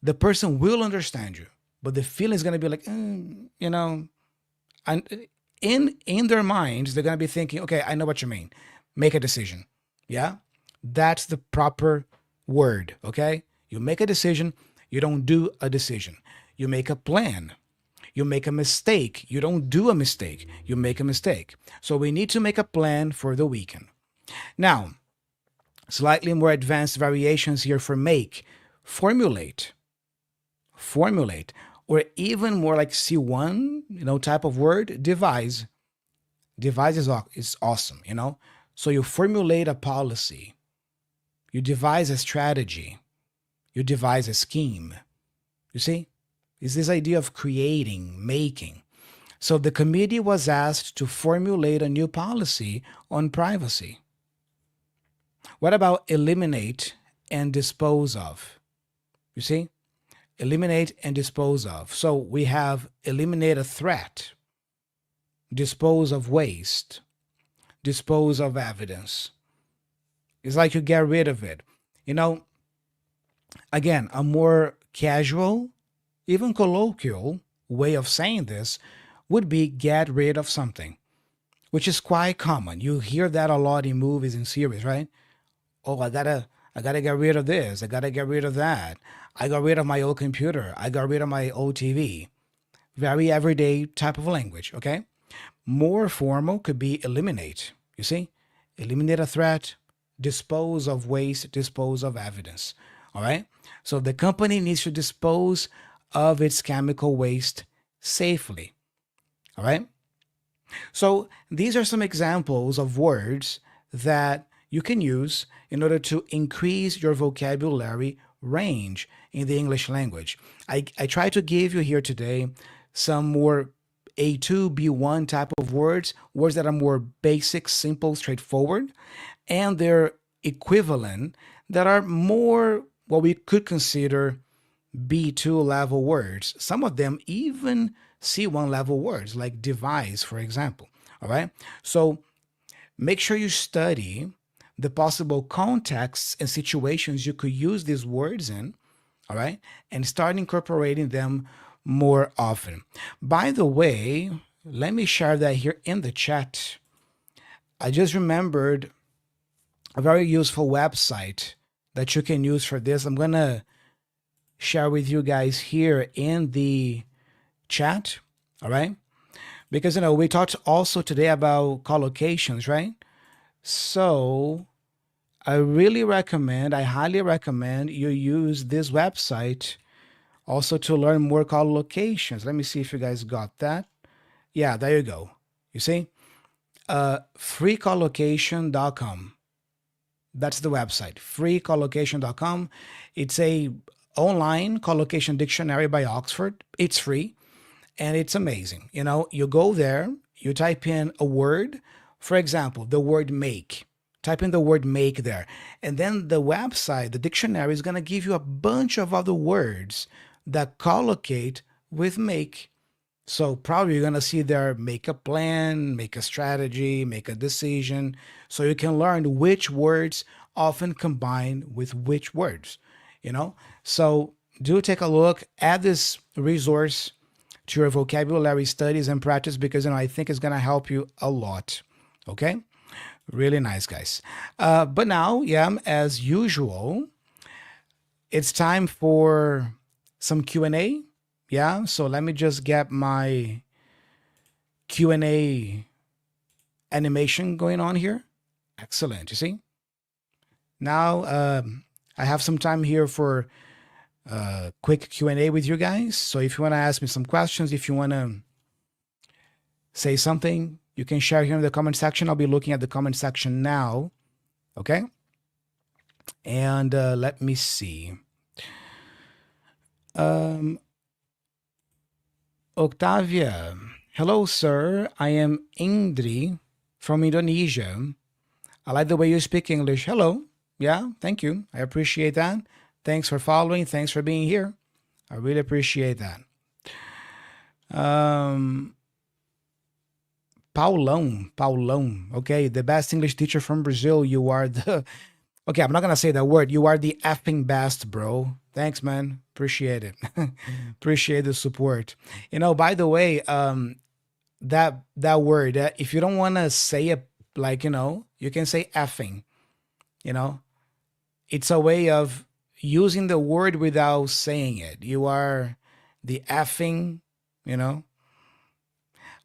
the person will understand you. But the feeling is going to be like, and in their minds, they're going to be thinking, okay, I know what you mean. Make a decision. Yeah? That's the proper word, okay? You make a decision. You don't do a decision. You make a plan. You make a mistake. You don't do a mistake. You make a mistake. So we need to make a plan for the weekend. Now, slightly more advanced variations here for make. Formulate. Formulate. Or even more like C1, type of word, devise. Devise is awesome, So you formulate a policy. You devise a strategy. You devise a scheme. You see? Is this idea of creating, making. So the committee was asked to formulate a new policy on privacy. What about eliminate and dispose of? You see? Eliminate and dispose of. So we have eliminate a threat, dispose of waste, dispose of evidence. It's like you get rid of it. Again, a more casual, even colloquial way of saying this would be get rid of something, which is quite common. You hear that a lot in movies and series, right? Oh, I gotta get rid of this. I gotta get rid of that. I got rid of my old computer. I got rid of my old TV. Very everyday type of language, okay? More formal could be eliminate. You see? Eliminate a threat, dispose of waste, dispose of evidence. All right? So the company needs to dispose of its chemical waste safely. All right? So these are some examples of words that you can use in order to increase your vocabulary range in the English language. I try to give you here today some more A2, B1 type of words, words that are more basic, simple, straightforward, and their equivalent that are more what we could consider B2 level words. Some of them even C1 level words, like device, for example. All right. So make sure you study the possible contexts and situations you could use these words in. All right. And start incorporating them more often. By the way, let me share that here in the chat. I just remembered a very useful website that you can use for this. I'm going to share with you guys here in the chat. All right. Because, we talked also today about collocations, right? So I highly recommend you use this website also to learn more collocations. Let me see if you guys got that. Yeah, there you go. You see? Freecollocation.com. That's the website, freecollocation.com. It's a online collocation dictionary by Oxford. It's free and it's amazing. You go there, you type in a word, for example, the word make. Type in the word make there. And then the website, the dictionary, is going to give you a bunch of other words that collocate with make. So probably you're going to see there make a plan, make a strategy, make a decision. So you can learn which words often combine with which words, So do take a look, add this resource to your vocabulary studies and practice because, I think it's going to help you a lot. Okay? Really nice, guys. But now, as usual, it's time for some Q&A. Yeah, so let me just get my Q&A animation going on here. Excellent, you see? Now, I have some time here for quick Q&A with you guys. So if you want to ask me some questions, if you want to say something, you can share here in the comment section. I'll be looking at the comment section now. Okay? And let me see. Octavia, hello, sir. I am Indri from Indonesia. I like the way you speak English. Hello. Yeah, thank you. I appreciate that. Thanks for following. Thanks for being here. I really appreciate that. Paulão. Okay, the best English teacher from Brazil. You are the... Okay, I'm not going to say that word. You are the effing best, bro. Thanks, man. Appreciate it. Appreciate the support. By the way, that word, if you don't want to say it like, you can say effing, It's a way of using the word without saying it. You are the effing,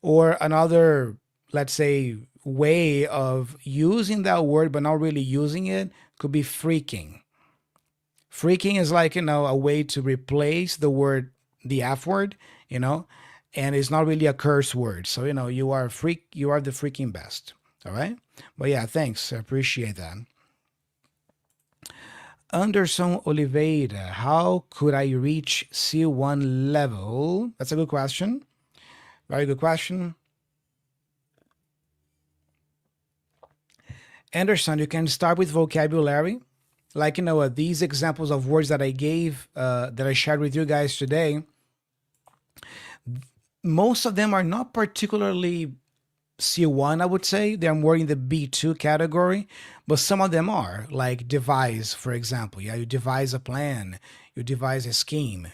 Or another, let's say, way of using that word but not really using it could be freaking. Freaking is like, a way to replace the word, the F word, and it's not really a curse word. So, you are the freaking best. All right. But yeah, thanks. I appreciate that. Anderson Oliveira, how could I reach C1 level? That's a good question. Very good question. Anderson, you can start with vocabulary. Like, these examples of words that I gave, that I shared with you guys today, most of them are not particularly C1, I would say. They're more in the B2 category, but some of them are, like devise, for example. Yeah, you devise a plan, you devise a scheme,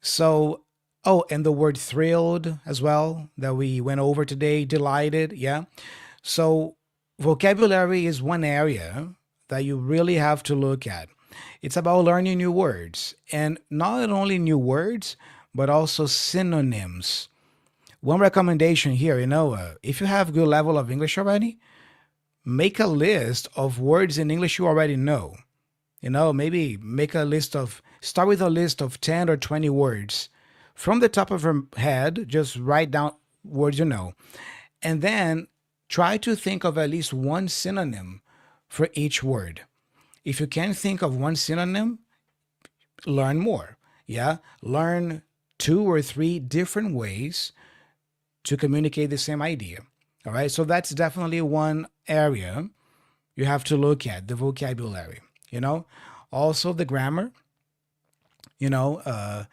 So, and the word thrilled as well that we went over today, delighted, yeah. So vocabulary is one area that you really have to look at. It's about learning new words, and not only new words, but also synonyms. One recommendation here, if you have good level of English already, make a list of words in English you already know. Maybe start with a list of 10 or 20 words. From the top of your head, just write down words you know. And then try to think of at least one synonym for each word. If you can't think of one synonym, learn more. Yeah, learn 2 or 3 different ways to communicate the same idea. All right, so that's definitely one area you have to look at, the vocabulary. You know, also the grammar. You know,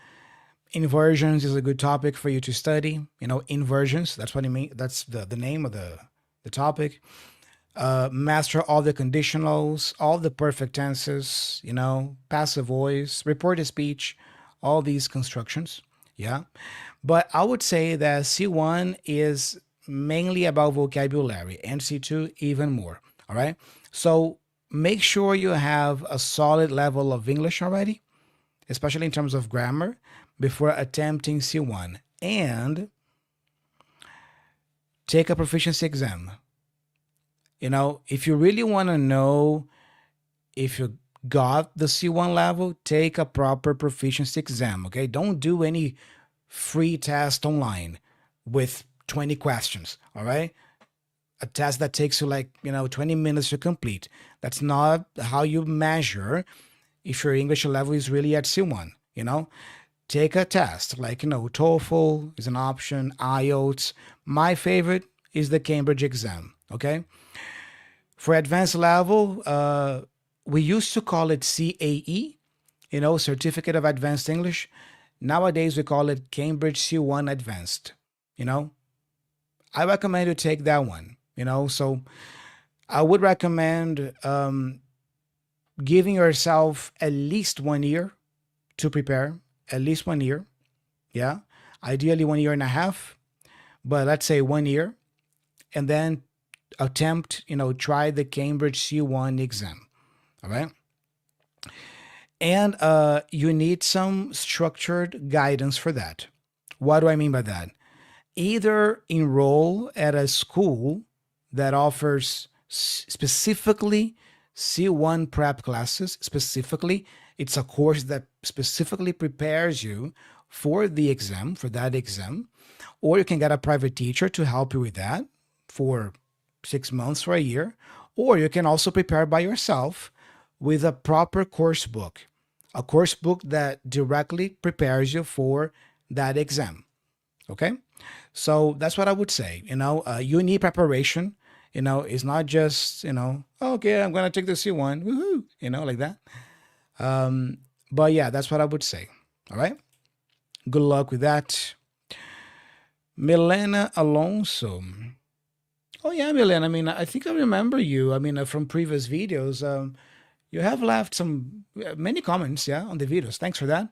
inversions is a good topic for you to study. You know, inversions. That's what I mean. That's the name of the topic. Master all the conditionals, all the perfect tenses, you know, passive voice, reported speech, all these constructions. Yeah. But I would say that C1 is mainly about vocabulary and C2 even more. All right. So make sure you have a solid level of English already, especially in terms of grammar, before attempting C1. And take a proficiency exam. You know, if you really want to know if you got the C1 level, take a proper proficiency exam, okay? Don't do any free test online with 20 questions, all right? A test that takes you like, 20 minutes to complete. That's not how you measure if your English level is really at C1, you know? Take a test like, TOEFL is an option, IELTS. My favorite is the Cambridge exam, okay? For advanced level, we used to call it CAE, Certificate of Advanced English. Nowadays, we call it Cambridge C1 Advanced, you know. I recommend you take that one, So I would recommend giving yourself at least 1 year to prepare, at least 1 year. Yeah. Ideally 1.5 years, but let's say 1 year. And then attempt, try the Cambridge C1 exam. All right. And you need some structured guidance for that. What do I mean by that? Either enroll at a school that offers specifically C1 prep classes. Specifically, it's a course that specifically prepares you for the exam, for that exam. Or you can get a private teacher to help you with that for 6 months or a year. Or you can also prepare by yourself with a proper course book, a course book that directly prepares you for that exam. Okay? So that's what I would say. You need preparation. It's not just, okay, I'm going to take the C1, woohoo, like that. But yeah, that's what I would say. All right? Good luck with that. Milena Alonso. Oh yeah, Milena. I mean, I think I remember you. I mean, from previous videos. You have left some many comments, yeah, on the videos. Thanks for that.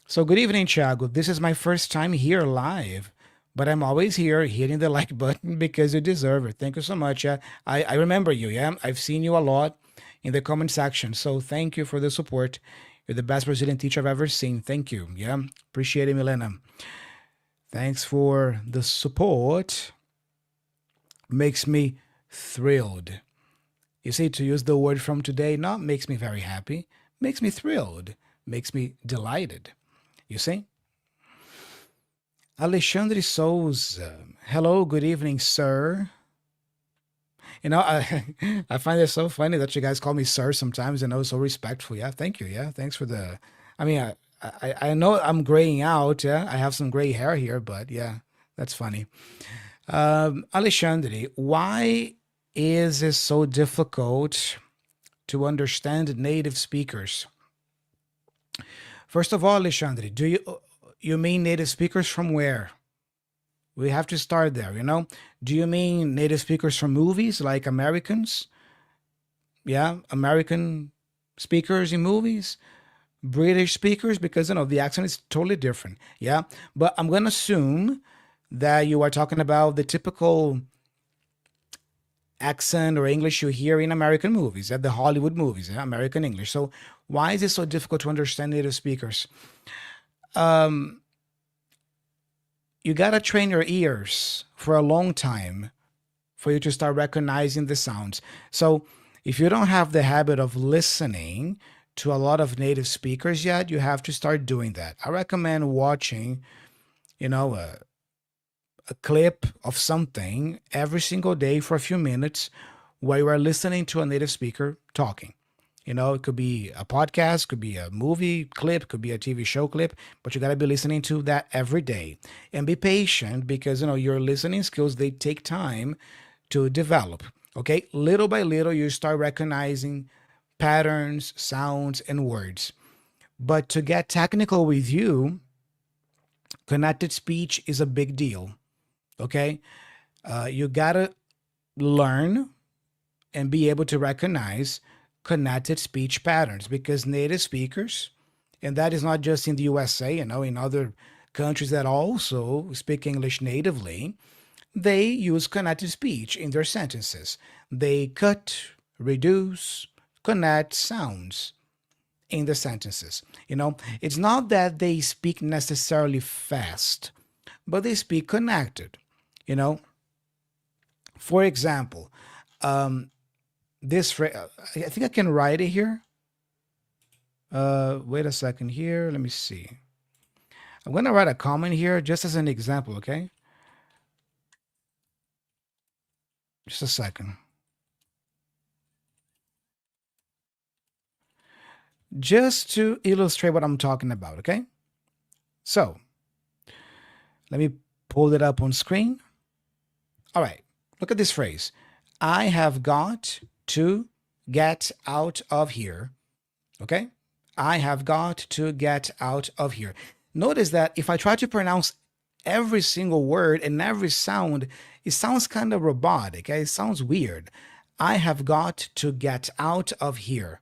So good evening, Thiago. This is my first time here live, but I'm always here hitting the like button because you deserve it. Thank you so much. Yeah, I remember you. Yeah, I've seen you a lot in the comment section. So thank you for the support. You're the best Brazilian teacher I've ever seen. Thank you. Yeah, appreciate it, Milena. Thanks for the support. Makes me thrilled. You see, to use the word from today, not makes me very happy, makes me thrilled, makes me delighted. You see? Alexandre Souza. Hello, good evening, sir. I find it so funny that you guys call me sir sometimes, so respectful. Yeah, thank you. Yeah, thanks for the. I mean, I know I'm graying out. Yeah, I have some gray hair here, but yeah, that's funny. Alexandre, why is it so difficult to understand native speakers? First of all, Alexandre, do you mean native speakers from where? We have to start there, Do you mean native speakers from movies like Americans? Yeah, American speakers in movies? British speakers? Because, the accent is totally different. Yeah, but I'm going to assume that you are talking about the typical accent or English you hear in American movies, at the Hollywood movies, American English. So why is it so difficult to understand native speakers? You gotta train your ears for a long time for you to start recognizing the sounds. So if you don't have the habit of listening to a lot of native speakers yet, you have to start doing that. I recommend watching, a clip of something every single day for a few minutes where you are listening to a native speaker talking. It could be a podcast, could be a movie clip, could be a TV show clip, but you got to be listening to that every day and be patient because, your listening skills, they take time to develop. Okay. Little by little, you start recognizing patterns, sounds, and words. But to get technical with you, connected speech is a big deal. Okay. You got to learn and be able to recognize connected speech patterns because native speakers, and that is not just in the USA, in other countries that also speak English natively, they use connected speech in their sentences. They cut, reduce, connect sounds in the sentences. It's not that they speak necessarily fast, but they speak connected. You know, for example, this phrase, I think I can write it here. Wait a second here. Let me see. I'm going to write a comment here just as an example, okay? Just a second. Just to illustrate what I'm talking about, okay? So let me pull it up on screen. All right, look at this phrase. I have got to get out of here. Okay? I have got to get out of here. Notice that if I try to pronounce every single word and every sound, it sounds kind of robotic. Okay? It sounds weird. I have got to get out of here.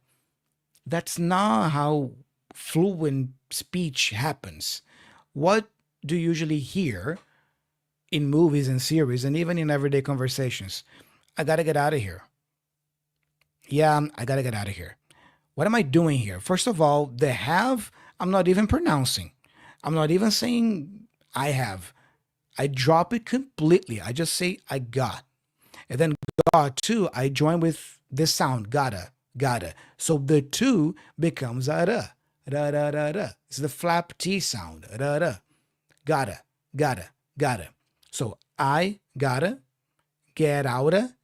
That's not how fluent speech happens. What do you usually hear in movies and series and even in everyday conversations? I gotta get out of here. Yeah, I gotta get out of here. What am I doing here? First of all, the have, I'm not even pronouncing. I'm not even saying I have. I drop it completely. I just say I got. And then got to, I join with this sound, gotta. So the two becomes a da, da. It's the flap T sound, da. Gotta. So I gotta get outa,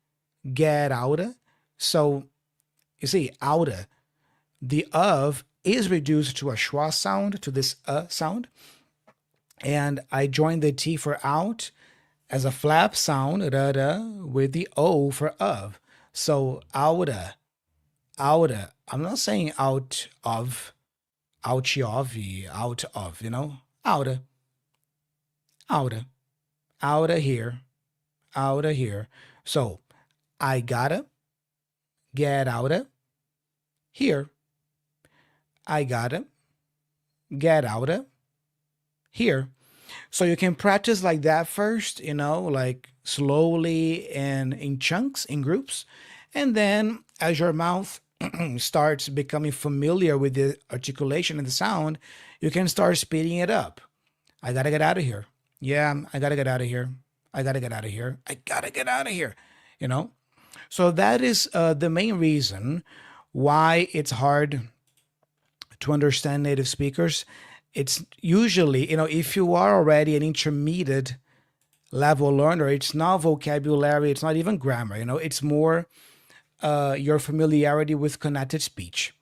get outa. So you see, outa, the of is reduced to a schwa sound, to this sound. And I join the T for out as a flap sound, da, with the O for of. So outa. I'm not saying out of, ouchie of, out of, outa, outa, outa here, outa here. So I gotta get outa here. I gotta get outa here. So you can practice like that first, like slowly and in chunks, in groups. And then as your mouth starts becoming familiar with the articulation and the sound, you can start speeding it up. I gotta get out of here. Yeah, I gotta get out of here. I gotta get out of here. I gotta get out of here. You know? So that is the main reason why it's hard to understand native speakers. It's usually, if you are already an intermediate level learner, it's not vocabulary, it's not even grammar, it's more your familiarity with connected speech.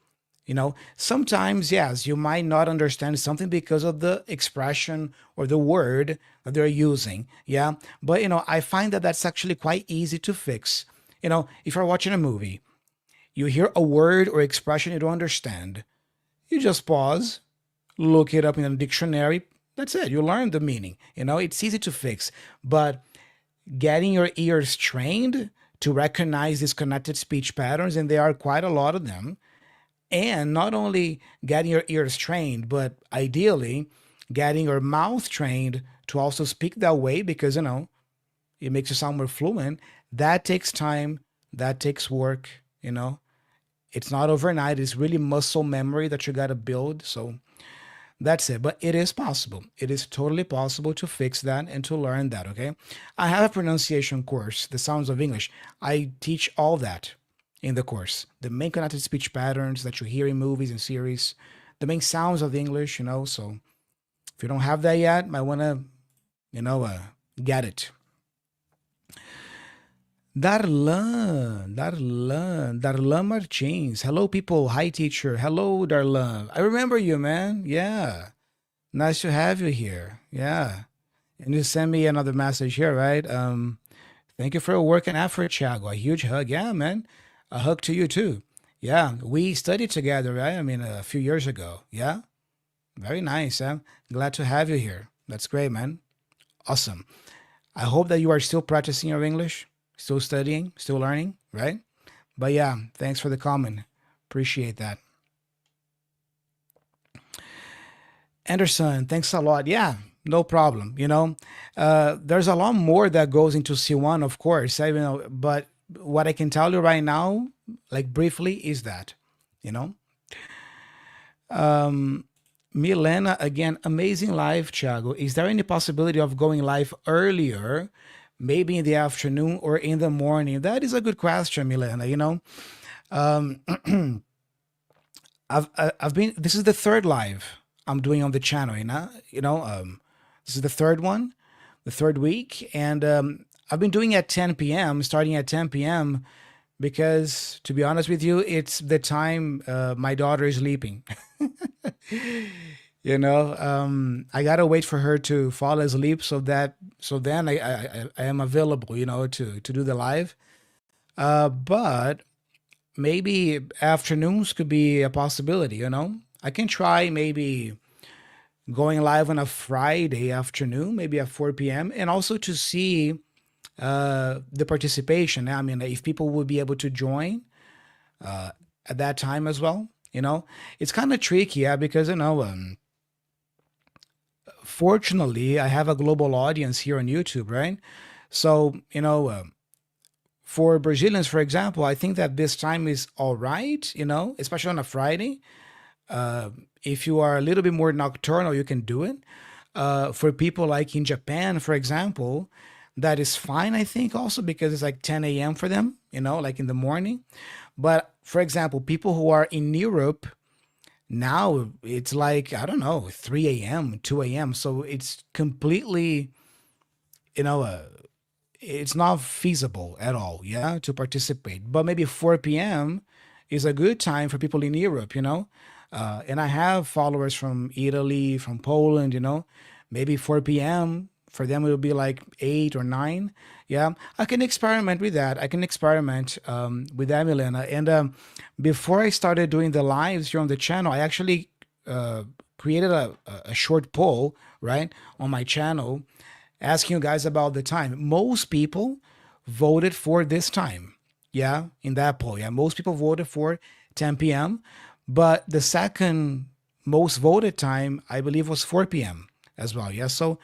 Sometimes, yes, you might not understand something because of the expression or the word that they're using. Yeah. But, I find that that's actually quite easy to fix. If you're watching a movie, you hear a word or expression you don't understand, you just pause, look it up in a dictionary. That's it. You learn the meaning. It's easy to fix. But getting your ears trained to recognize these connected speech patterns, and there are quite a lot of them, and not only getting your ears trained, but ideally getting your mouth trained to also speak that way because, it makes you sound more fluent. That takes time. That takes work. It's not overnight. It's really muscle memory that you got to build. So that's it. But it is possible. It is totally possible to fix that and to learn that. Okay. I have a pronunciation course, The Sounds of English. I teach all that in the course. The main connected speech patterns that you hear in movies and series, the main sounds of English, So if you don't have that yet, might want to, get it. Darlan Martins. Hello, people. Hi, teacher. Hello, Darlan. I remember you, man. Yeah. Nice to have you here. Yeah. And you send me another message here, right? Thank you for your work and effort, Thiago. A huge hug. Yeah, man. A hug to you too. Yeah. We studied together, right? I mean, a few years ago. Yeah. Very nice. I'm glad to have you here. That's great, man. Awesome. I hope that you are still practicing your English, still studying, still learning, right? But yeah, thanks for the comment. Appreciate that. Anderson, thanks a lot. Yeah, no problem. There's a lot more that goes into C1, of course. But what I can tell you right now, like briefly, is that, you know, Milena, again, amazing live, Thiago. Is there any possibility of going live earlier, maybe in the afternoon or in the morning? That is a good question, Milena. Um, I've been. This is the third live I'm doing on the channel. This is the third one, the third week, and I've been doing at 10 p.m. Starting at 10 p.m. because, to be honest with you, it's the time my daughter is sleeping. I gotta wait for her to fall asleep so then I am available, to do the live. But maybe afternoons could be a possibility. I can try maybe going live on a Friday afternoon, maybe at 4 p.m., and also to see the participation. I mean, if people would be able to join at that time as well. It's kind of tricky, yeah, because fortunately, I have a global audience here on YouTube, right? So, for Brazilians, for example, I think that this time is all right, especially on a Friday. If you are a little bit more nocturnal, you can do it. For people like in Japan, for example, that is fine, I think, also because it's like 10 a.m. for them, like in the morning. But for example, people who are in Europe, now it's like, I don't know, 3 a.m., 2 a.m. So it's completely, you know, uh, it's not feasible at all, yeah, to participate. But maybe 4 p.m. is a good time for people in Europe. And I have followers from Italy, from Poland, maybe 4 p.m. For them, it will be like 8 or 9. Yeah, I can experiment with that. I can experiment with that, Milena. And before I started doing the lives here on the channel, I actually created a short poll, right, on my channel asking you guys about the time. Most people voted for this time. Yeah, in that poll. Yeah, most people voted for 10 p.m. But the second most voted time, I believe, was 4 p.m. as well. Yeah, so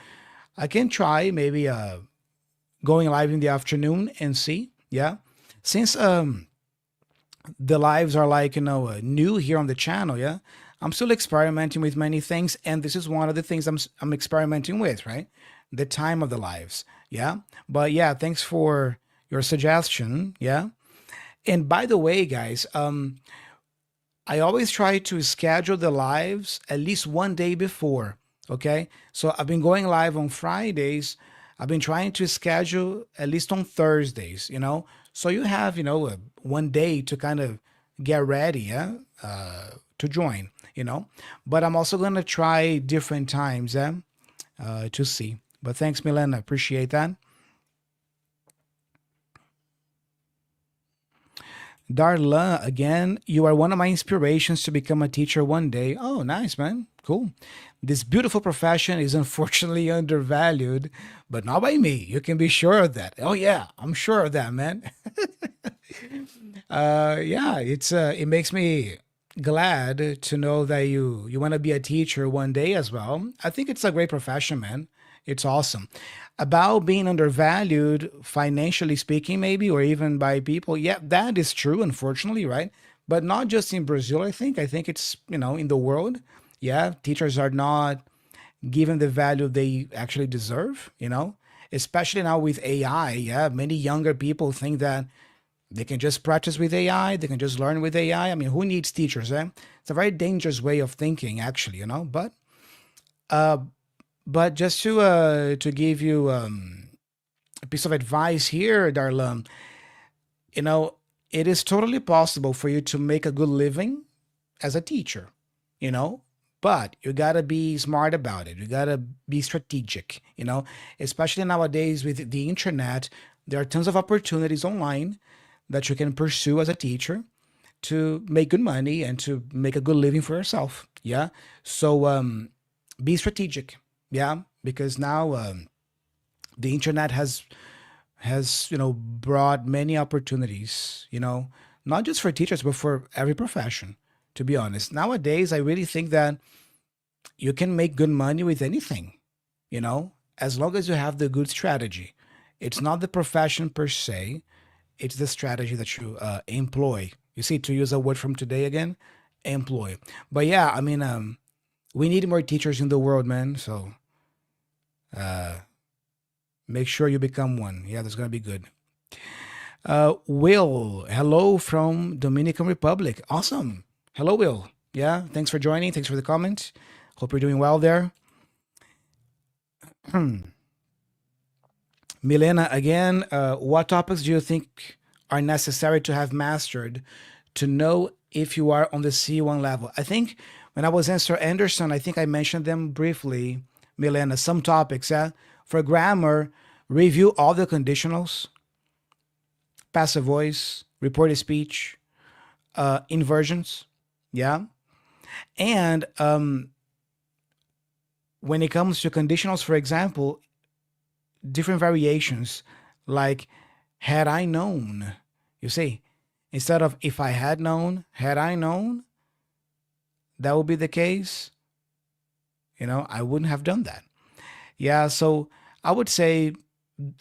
I can try maybe going live in the afternoon and see. Yeah, since the lives are like new here on the channel. Yeah, I'm still experimenting with many things, and this is one of the things I'm experimenting with, right? The time of the lives. Yeah, but yeah, thanks for your suggestion. Yeah, and by the way, guys, I always try to schedule the lives at least one day before. Okay. So I've been going live on Fridays. I've been trying to schedule at least on Thursdays. So you have, one day to kind of get ready, yeah, to join. But I'm also going to try different times, yeah, to see. But thanks, Milena. Appreciate that. Darla, again, you are one of my inspirations to become a teacher one day. Oh, nice, man. Cool. This beautiful profession is unfortunately undervalued, but not by me. You can be sure of that. Oh, yeah, I'm sure of that, man. Yeah, it makes me glad to know that you want to be a teacher one day as well. I think it's a great profession, man. It's awesome. About being undervalued financially speaking, maybe, or even by people. Yeah, that is true, unfortunately, right? But not just in Brazil, I think. I think it's, in the world. Yeah, teachers are not given the value they actually deserve. Especially now with AI. Yeah, many younger people think that they can just practice with AI, they can just learn with AI. I mean, who needs teachers, eh? It's a very dangerous way of thinking, actually. Uh, but just to give you a piece of advice here, Darla, you know, it is totally possible for you to make a good living as a teacher, you know, but you got to be smart about it. You got to be strategic, especially nowadays with the internet. There are tons of opportunities online that you can pursue as a teacher to make good money and to make a good living for yourself. Yeah. So be strategic. Yeah. Because now the internet has brought many opportunities, not just for teachers but for every profession. To be honest, nowadays I really think that you can make good money with anything, as long as you have the good strategy. It's not the profession per se, it's the strategy that you employ. You see, to use a word from today again, employ. But yeah, I mean, we need more teachers in the world, man. So make sure you become one. Yeah, that's gonna be good. Will, hello from Dominican Republic. Awesome. Hello, Will. Yeah, thanks for joining. Thanks for the comment. Hope you're doing well there. Milena, again, what topics do you think are necessary to have mastered to know if you are on the C1 level? I think when I was answering Anderson, I think I mentioned them briefly, Milena, some topics. Yeah? For grammar, review all the conditionals, passive voice, reported speech, inversions. Yeah. And when it comes to conditionals, for example, different variations like had I known, you see, instead of if I had known, had I known that would be the case, I wouldn't have done that. Yeah, so I would say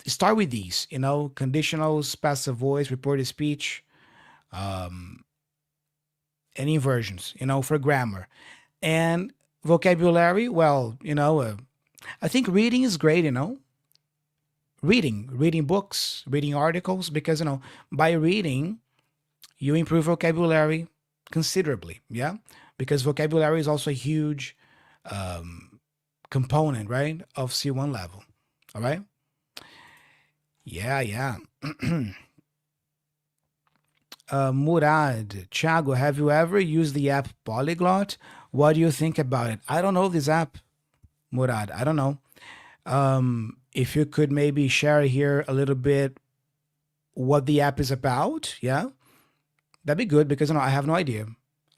start with these, conditionals, passive voice, reported speech, and inversions, for grammar. And vocabulary, well, I think reading is great, reading books, reading articles, because by reading you improve vocabulary considerably. Yeah, because vocabulary is also a huge component, right, of C1 level. All right. Yeah. Murad, Thiago, have you ever used the app Polyglot? What do you think about it? I don't know this app, Murad. I don't know. If you could maybe share here a little bit what the app is about, yeah, that'd be good because I have no idea.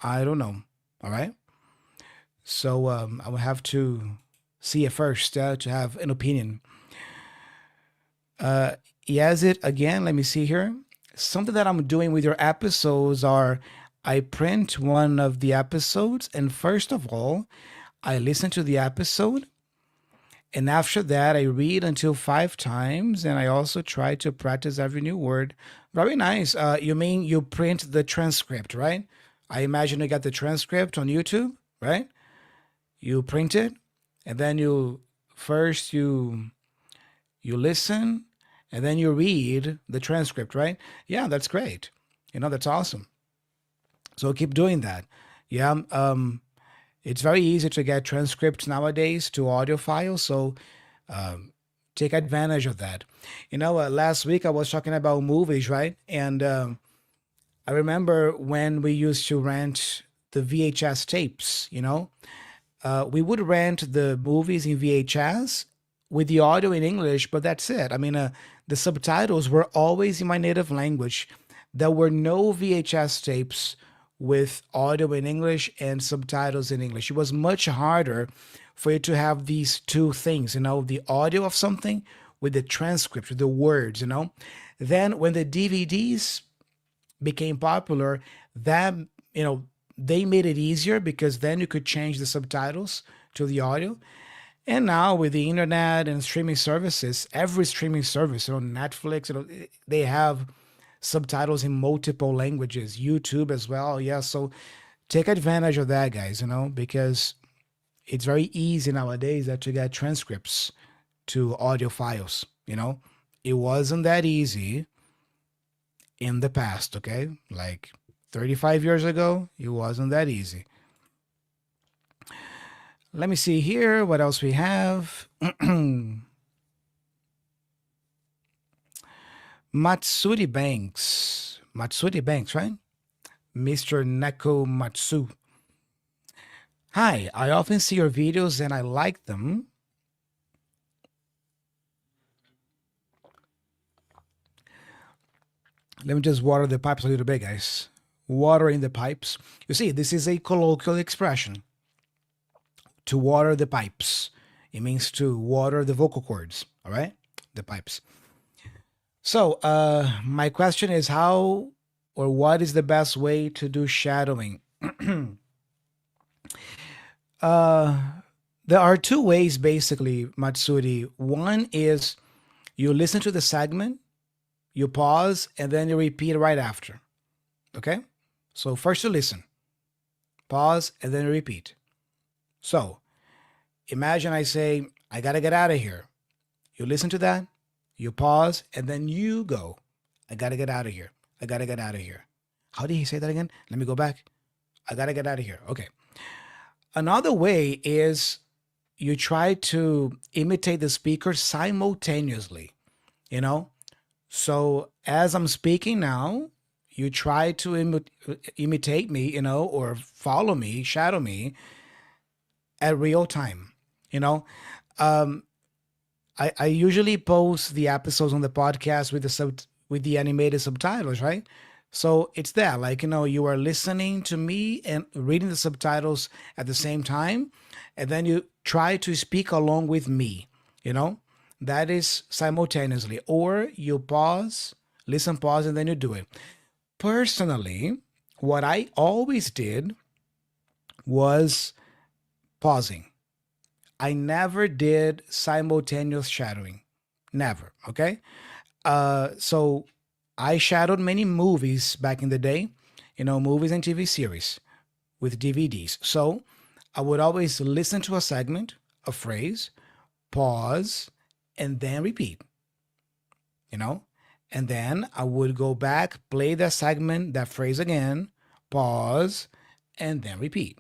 I don't know. All right. So I will have to see it first to have an opinion. Yes, it again. Let me see here. Something that I'm doing with your episodes are I print one of the episodes, and first of all, I listen to the episode. And after that, I read until 5 times, and I also try to practice every new word. Very nice. You mean you print the transcript, right? I imagine you got the transcript on YouTube, right? You print it, and then you listen, and then you read the transcript, right? Yeah, that's great. That's awesome. So keep doing that. Yeah. It's very easy to get transcripts nowadays to audio files, so take advantage of that. Last week I was talking about movies, right? And I remember when we used to rent the VHS tapes, we would rent the movies in VHS with the audio in English, but that's it. I mean, the subtitles were always in my native language. There were no VHS tapes with audio in English and subtitles in English. It was much harder for you to have these two things, the audio of something with the transcript, with the words, Then when the DVDs became popular, that, they made it easier because then you could change the subtitles to the audio. And now with the internet and streaming services, every streaming service, Netflix, they have subtitles in multiple languages, YouTube as well. Yeah, so take advantage of that, guys, because it's very easy nowadays to get transcripts to audio files. It wasn't that easy in the past, okay? Like 35 years ago, it wasn't that easy. Let me see here what else we have. Matsuri Banks. Matsuri Banks, right? Mr. Neko Matsu. Hi, I often see your videos and I like them. Let me just water the pipes a little bit, guys. Water in the pipes. You see, this is a colloquial expression. To water the pipes. It means to water the vocal cords, all right? The pipes. So, my question is how or what is the best way to do shadowing? uh, there are two ways, basically, Matsuri. One is you listen to the segment, you pause, and then you repeat right after. Okay? So, first you listen, pause, and then you repeat. So, imagine I say, I gotta get out of here. You listen to that, you pause, and then you go. I gotta get out of here. I gotta get out of here. How did he say that again? Let me go back. I gotta get out of here. Okay. Another way is you try to imitate the speaker simultaneously, you know? So as I'm speaking now, you try to imitate me, or follow me, shadow me at real time, you know? Um, I usually post the episodes on the podcast with the animated subtitles, right? So it's that, like, you are listening to me and reading the subtitles at the same time, and then you try to speak along with me, you know? That is simultaneously. Or you pause, listen, pause, and then you do it. Personally, what I always did was pausing. I never did simultaneous shadowing. Never. Okay. So I shadowed many movies back in the day, movies and TV series with DVDs. So I would always listen to a segment, a phrase, pause, and then repeat, and then I would go back, play that segment, that phrase again, pause, and then repeat.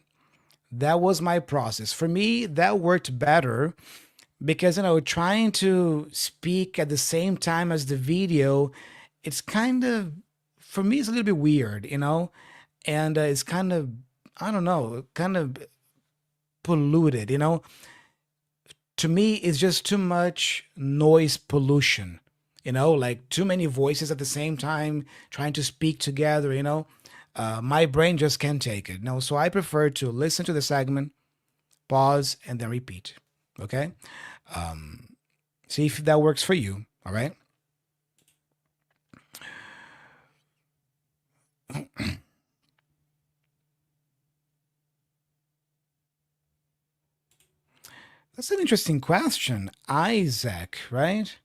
That was my process. For me, that worked better because, trying to speak at the same time as the video, it's kind of, for me, it's a little bit weird, and it's kind of, I don't know, kind of polluted, to me, it's just too much noise pollution, like too many voices at the same time trying to speak together, my brain just can't take it. No, so I prefer to listen to the segment, pause, and then repeat. Okay. See if that works for you. All right. That's an interesting question. Isaac, right?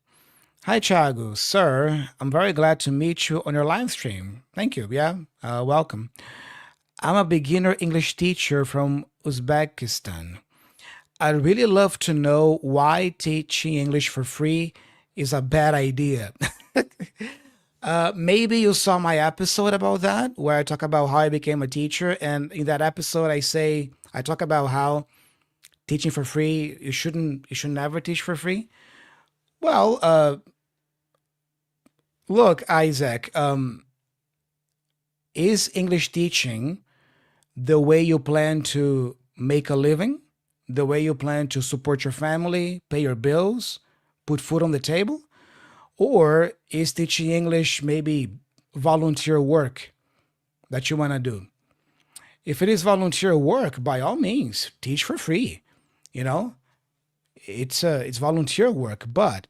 Hi, Chagu. Sir, I'm very glad to meet you on your live stream. Thank you. Yeah, welcome. I'm a beginner English teacher from Uzbekistan. I'd really love to know why teaching English for free is a bad idea. Maybe you saw my episode about that, where I talk about how I became a teacher. And in that episode, I talk about how teaching for free, you should never teach for free. Well, look, Isaac, is English teaching the way you plan to make a living, the way you plan to support your family, pay your bills, put food on the table? Or is teaching English maybe volunteer work that you want to do? If it is volunteer work, by all means, teach for free. You know, it's volunteer work. But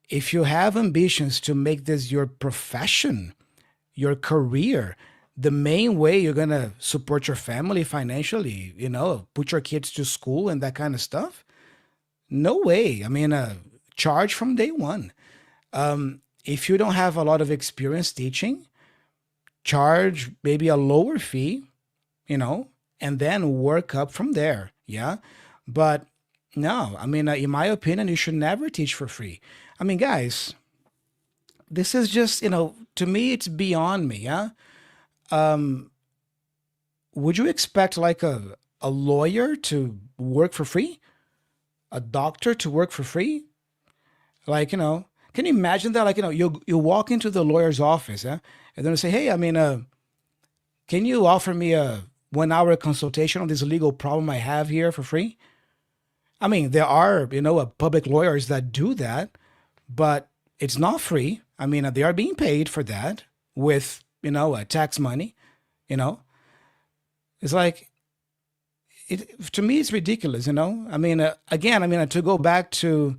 if you have ambitions to make this your profession, your career, the main way you're gonna support your family financially, put your kids to school and that kind of stuff, no way. I mean, charge from day one. If you don't have a lot of experience teaching, charge maybe a lower fee, and then work up from there. Yeah. But no, I mean, in my opinion, you should never teach for free. I mean, guys, this is just, to me, it's beyond me. Yeah. Would you expect like a lawyer to work for free? A doctor to work for free? Like, can you imagine that? Like, you walk into the lawyer's office, yeah, and then say, hey, can you offer me a 1 hour consultation on this legal problem I have here for free? I mean, there are, public lawyers that do that, but it's not free. I mean, they are being paid for that with, tax money, you know? It's like, to me, it's ridiculous, I mean, again, to go back to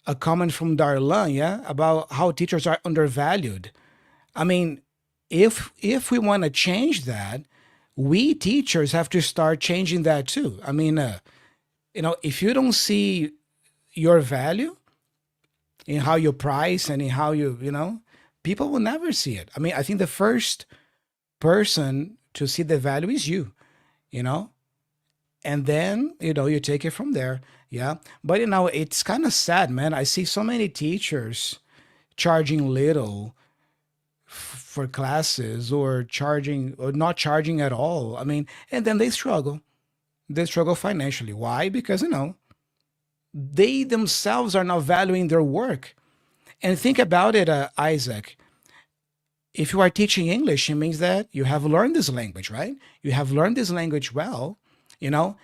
a comment from Darlan, yeah, about how teachers are undervalued. I mean, if we want to change that, we teachers have to start changing that too. If you don't see your value in how you price and in how people will never see it. I mean, I think the first person to see the value is you know, and then, you take it from there. Yeah. But, it's kind of sad, man. I see so many teachers charging little for classes or charging or not charging at all. I mean, and then they struggle. They struggle financially. Why? Because, they themselves are not valuing their work. And think about it, Isaac. If you are teaching English, it means that you have learned this language, right? You have learned this language well, you know,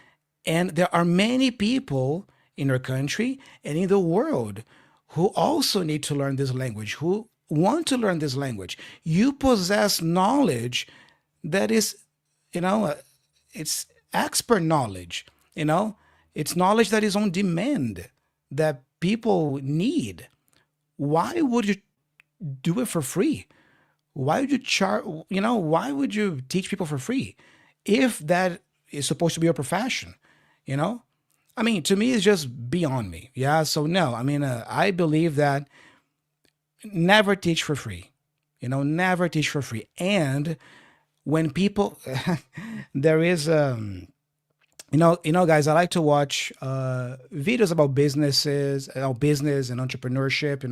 and there are many people in our country and in the world who also need to learn this language, who want to learn this language. You possess knowledge that is, you know, uh, it's expert knowledge, you know, it's knowledge that is on demand that people need. Why would you do it for free? Why would you charge, why would you teach people for free if that is supposed to be your profession, you know? I mean, to me, it's just beyond me. Yeah. So, no, I believe that never teach for free, never teach for free. And when people, there is, guys, I like to watch videos about businesses, business and entrepreneurship,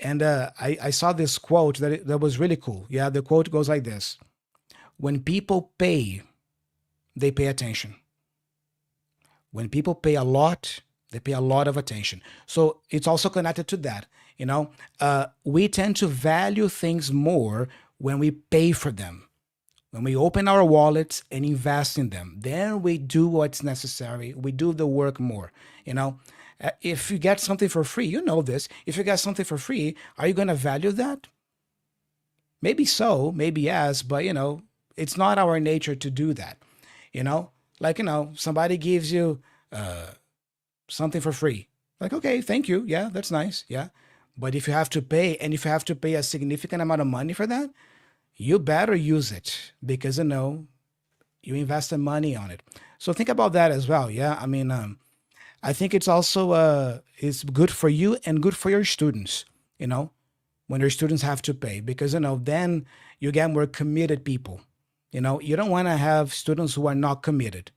and I saw this quote that was really cool. Yeah, the quote goes like this: when people pay, they pay attention. When people pay a lot, they pay a lot of attention. So it's also connected to that. We tend to value things more when we pay for them. When we open our wallets and invest in them, then we do what's necessary. We do the work more. If you get something for free, you know this. If you get something for free, are you going to value that? Maybe so, maybe yes, but it's not our nature to do that. You know, like somebody gives you something for free. Like, okay, thank you. Yeah, that's nice. Yeah. But if you have to pay, and if you have to pay a significant amount of money for that, you better use it because you invested money on it. So think about that as well. Yeah. I think it's also it's good for you and good for your students, when your students have to pay because then you get more committed people. You don't want to have students who are not committed.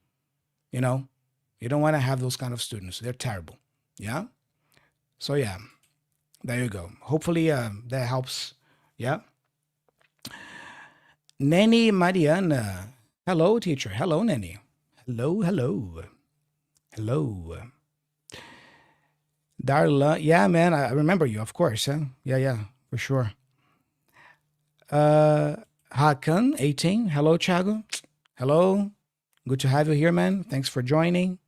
You know, you don't want to have those kind of students. They're terrible. Yeah. So yeah, there you go. Hopefully that helps. Yeah. Nanny Mariana. Hello, teacher. Hello, Nanny. Hello, hello. Hello. Darla. Yeah, man, I remember you, of course. Huh? Yeah, yeah, for sure. Uh, Hakan, 18. Hello, Chago. Hello. Good to have you here, man. Thanks for joining.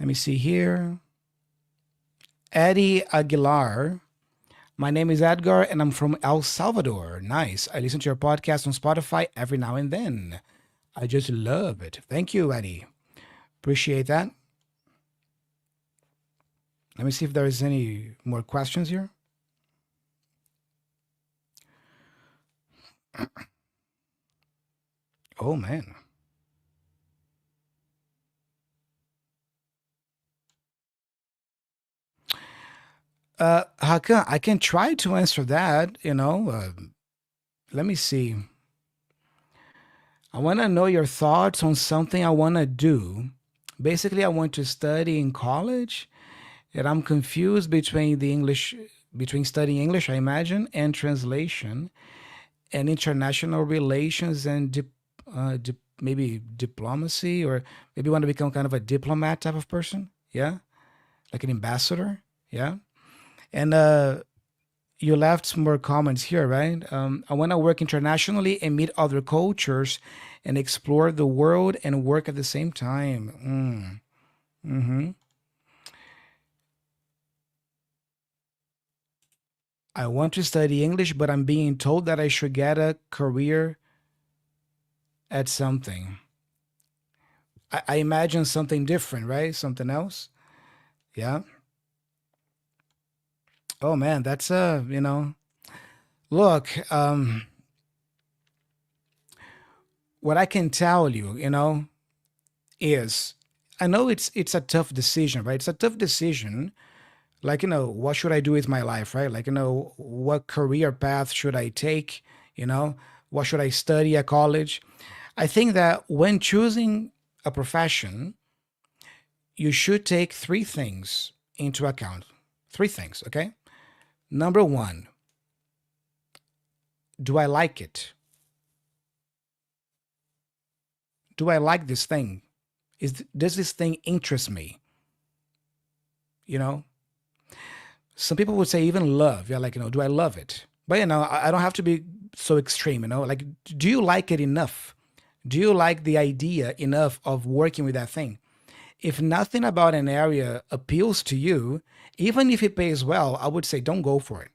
Let me see here. Eddie Aguilar. My name is Edgar and I'm from El Salvador. Nice. I listen to your podcast on Spotify every now and then. I just love it. Thank you, Eddie. Appreciate that. Let me see if there is any more questions here. Oh, man. Hakan, I can try to answer that. Let me see. I want to know your thoughts on something I want to do. Basically, I want to study in college, and I'm confused between studying English, I imagine, and translation, and international relations, and maybe diplomacy, or maybe want to become kind of a diplomat type of person. Yeah, like an ambassador. Yeah, and You left some more comments here, right? I want to work internationally and meet other cultures and explore the world and work at the same time. I want to study English, but I'm being told that I should get a career at something. I imagine something different, right? Something else. Yeah. Oh man, that's look, what I can tell you, is I know it's a tough decision, right? It's a tough decision. Like, what should I do with my life, right? Like, what career path should I take? What should I study at college? I think that when choosing a profession, you should take three things into account. Three things, okay? Number one, do I like it? Do I like this thing? Does this thing interest me? You know, some people would say even love. Yeah, like, do I love it? But I don't have to be so extreme. Like, do you like it enough? Do you like the idea enough of working with that thing? If nothing about an area appeals to you, even if it pays well, I would say don't go for it.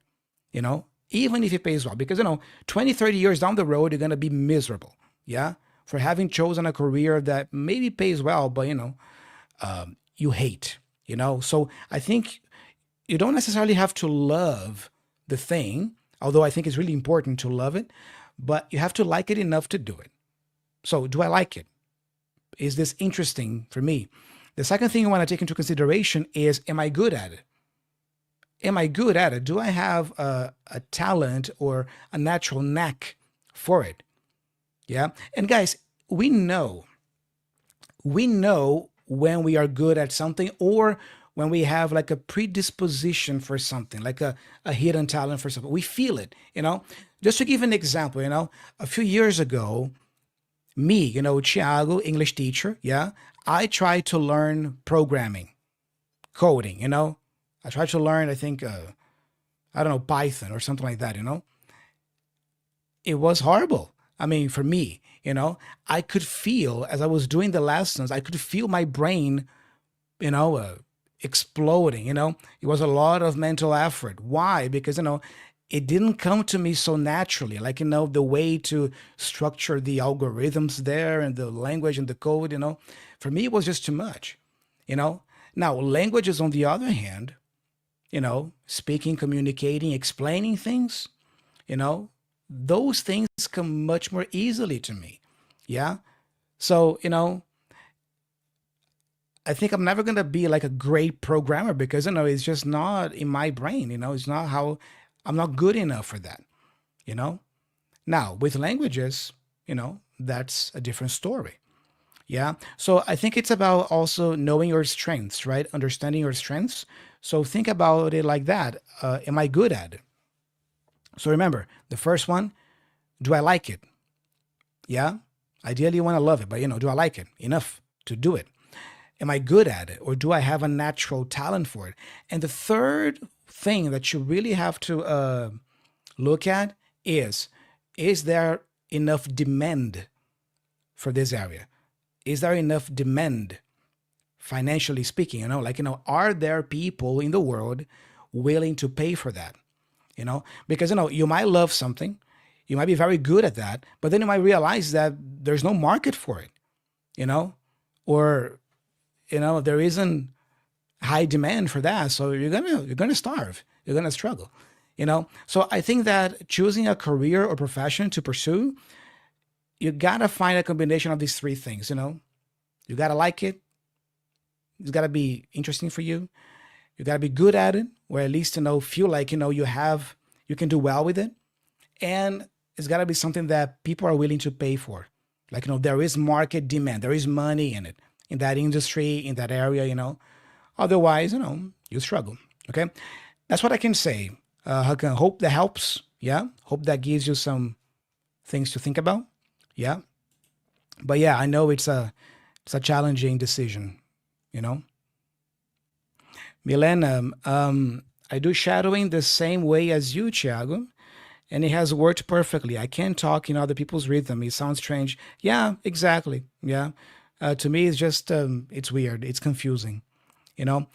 Even if it pays well, because 20, 30 years down the road, you're going to be miserable. Yeah. For having chosen a career that maybe pays well, but you hate, So I think you don't necessarily have to love the thing, although I think it's really important to love it, but you have to like it enough to do it. So do I like it? Is this interesting for me? The second thing I want to take into consideration is, am I good at it? Am I good at it? Do I have a talent or a natural knack for it? Yeah. And guys, we know when we are good at something, or when we have like a predisposition for something, like a hidden talent for something. We feel it. Just to give an example, a few years ago, me, Thiago, English teacher, yeah, I tried to learn programming, coding. I tried to learn, I think, I don't know, Python or something like that. It was horrible. I mean, for me, I could feel, as I was doing the lessons, I could feel my brain, you know, uh, exploding. It was a lot of mental effort. Why? Because, it didn't come to me so naturally. Like, the way to structure the algorithms there and the language and the code. For me, it was just too much, you know? Now, languages, on the other hand, speaking, communicating, explaining things, you know, those things come much more easily to me. Yeah. So, I think I'm never going to be like a great programmer because, it's just not in my brain. It's not how I'm not good enough for that, you know? Now, with languages, that's a different story. Yeah. So I think it's about also knowing your strengths, right? Understanding your strengths. So think about it like that. Am I good at it? So remember, the first one, do I like it? Yeah. Ideally, you want to love it, but do I like it enough to do it? Am I good at it, or do I have a natural talent for it? And the third thing that you really have to look at is there enough demand for this area? Is there enough demand, financially speaking? Are there people in the world willing to pay for that? Because you might love something, you might be very good at that, but then you might realize that there's no market for it, you know, or there isn't high demand for that, so you're gonna starve, you're gonna struggle. So I think that choosing a career or profession to pursue, you gotta find a combination of these three things. You gotta like it, it's gotta be interesting for you, you gotta be good at it, or at least feel like you can do well with it, and it's gotta be something that people are willing to pay for. Like, there is market demand, there is money in it, in that industry, in that area. Otherwise, you struggle. Okay, that's what I can say. Hakan, hope that helps. Yeah, hope that gives you some things to think about. Yeah, but yeah, I know it's a challenging decision. You know, Milena, I do shadowing the same way as you, Thiago, and it has worked perfectly. I can't talk in other people's rhythm. It sounds strange. Yeah, exactly. Yeah. To me, it's just, it's weird. It's confusing. You know,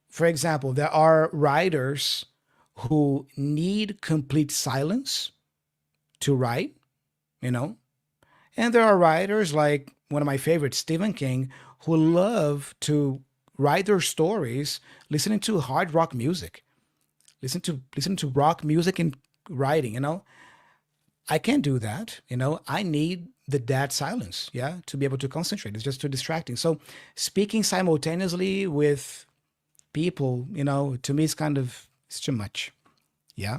for example, there are writers who need complete silence to write, you know, and there are writers like one of my favorites, Stephen King, who love to write their stories listening to hard rock music. Listen to rock music and writing, you know. I can't do that, you know. I need the dead silence, yeah, to be able to concentrate. It's just too distracting. So speaking simultaneously with people, you know, to me it's too much. Yeah.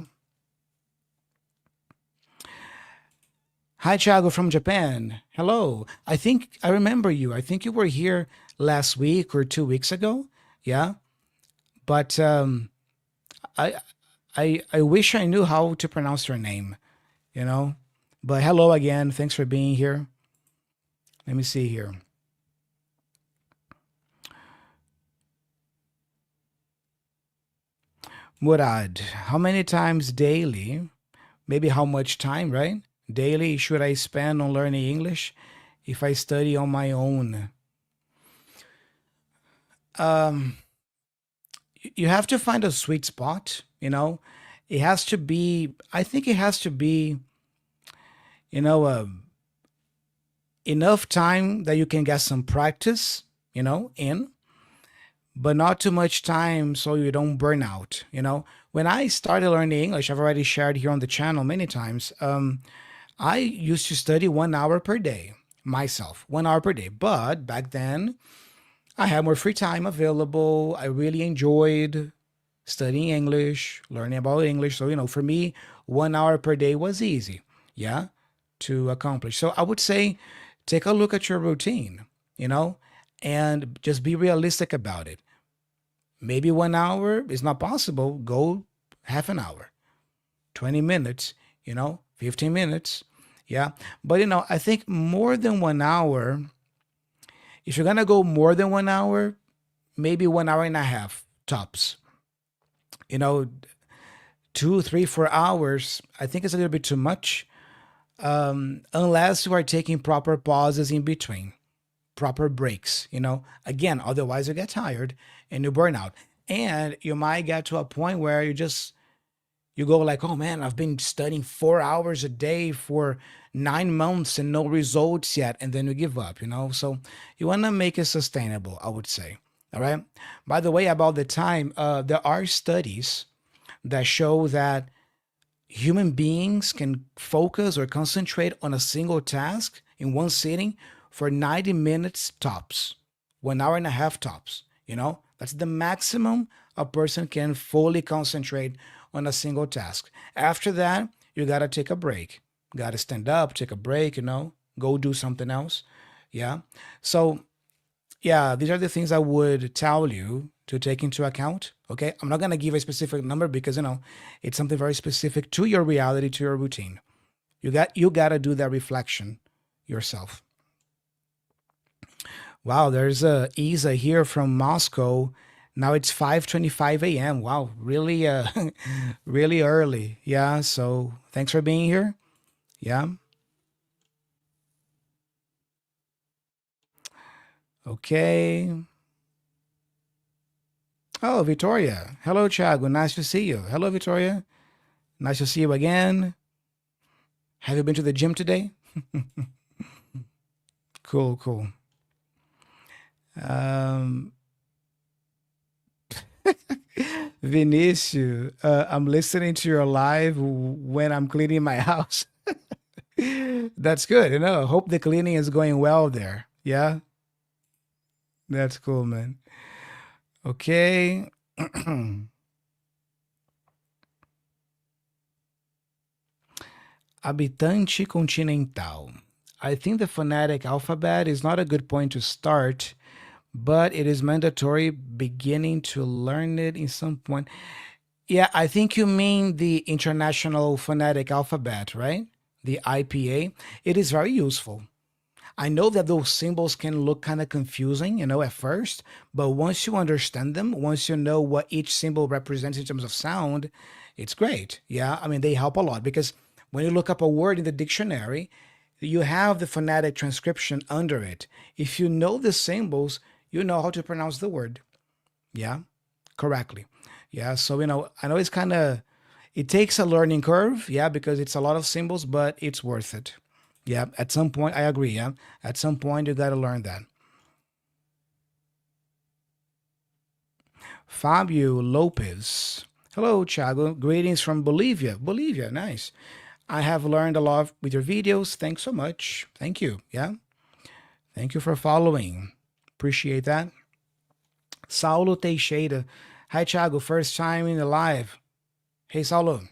Hi, Thiago from Japan. Hello. I think I remember you. I think you were here last week or 2 weeks ago. Yeah. But I I wish I knew how to pronounce your name, you know. But hello again. Thanks for being here. Let me see here. Murad, how many times daily, maybe how much time, right? Daily should I spend on learning English if I study on my own? Um, you have to find a sweet spot, you know. It has to be, I think it has to be, you know, enough time that you can get some practice, you know, in, but not too much time so you don't burn out, you know. When I started learning English, I've already shared here on the channel many times. I used to study 1 hour per day myself, 1 hour per day. But back then, I had more free time available. I really enjoyed studying English, learning about English. So, you know, for me, 1 hour per day was easy, yeah, to accomplish. So I would say take a look at your routine, you know, and just be realistic about it. Maybe 1 hour is not possible. Go half an hour, 20 minutes, you know, 15 minutes. Yeah. But, you know, I think more than 1 hour, if you're going to go more than 1 hour, maybe 1 hour and a half tops. You know, 2, 3, 4 hours, I think it's a little bit too much, unless you are taking proper pauses in between, proper breaks, you know. Again, otherwise you get tired and you burn out. And you might get to a point where you go like, oh man, I've been studying 4 hours a day for 9 months and no results yet. And then you give up, you know? So you want to make it sustainable, I would say. All right. By the way, about the time, there are studies that show that human beings can focus or concentrate on a single task in one sitting for 90 minutes tops, 1 hour and a half tops. You know, that's the maximum a person can fully concentrate on a single task. After that, you got to take a break. Got to stand up, take a break, you know, go do something else. Yeah. So, yeah, these are the things I would tell you to take into account. Okay. I'm not going to give a specific number because, you know, it's something very specific to your reality, to your routine. You got to do that reflection yourself. Wow, there's a Isa here from Moscow. Now it's 5:25 a.m. Wow, really really early. Yeah, so thanks for being here. Yeah. Okay. Oh, Victoria. Hello, Thiago. Nice to see you. Hello, Victoria. Nice to see you again. Have you been to the gym today? Cool, cool. Um, Vinicius, I'm listening to your live when I'm cleaning my house. That's good. You know, hope the cleaning is going well there. Yeah, that's cool, man. Okay. Habitante continental. I think the phonetic alphabet is not a good point to start, but it is mandatory beginning to learn it in some point. Yeah, I think you mean the International Phonetic Alphabet, right? The IPA. It is very useful. I know that those symbols can look kind of confusing, at first, but once you understand them, once you know what each symbol represents in terms of sound, it's great. Yeah, I mean, they help a lot because when you look up a word in the dictionary, you have the phonetic transcription under it. If you know the symbols, you know how to pronounce the word. Yeah, correctly. Yeah, so I know it's kind of it takes a learning curve, yeah, because it's a lot of symbols, but it's worth it. Yeah, at some point I agree, yeah. At some point you got to learn that. Fabio Lopez. Hello, Thiago. Greetings from Bolivia. Bolivia, nice. I have learned a lot with your videos. Thanks so much. Thank you. Yeah. Thank you for following. Appreciate that. Saulo Teixeira. Hi, Thiago. First time in the live. Hey, Saulo.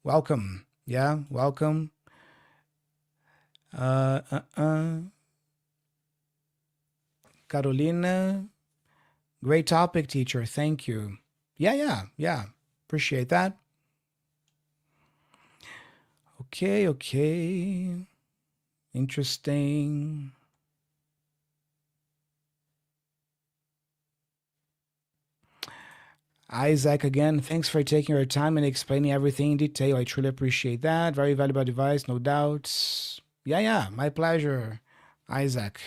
Welcome. Yeah, welcome. Uh, uh, uh. Carolina. Great topic, teacher. Thank you. Yeah, yeah, yeah. Appreciate that. Okay, okay. Interesting. Isaac, again, thanks for taking your time and explaining everything in detail. I truly appreciate that. Very valuable advice, no doubts. Yeah, yeah, my pleasure, Isaac.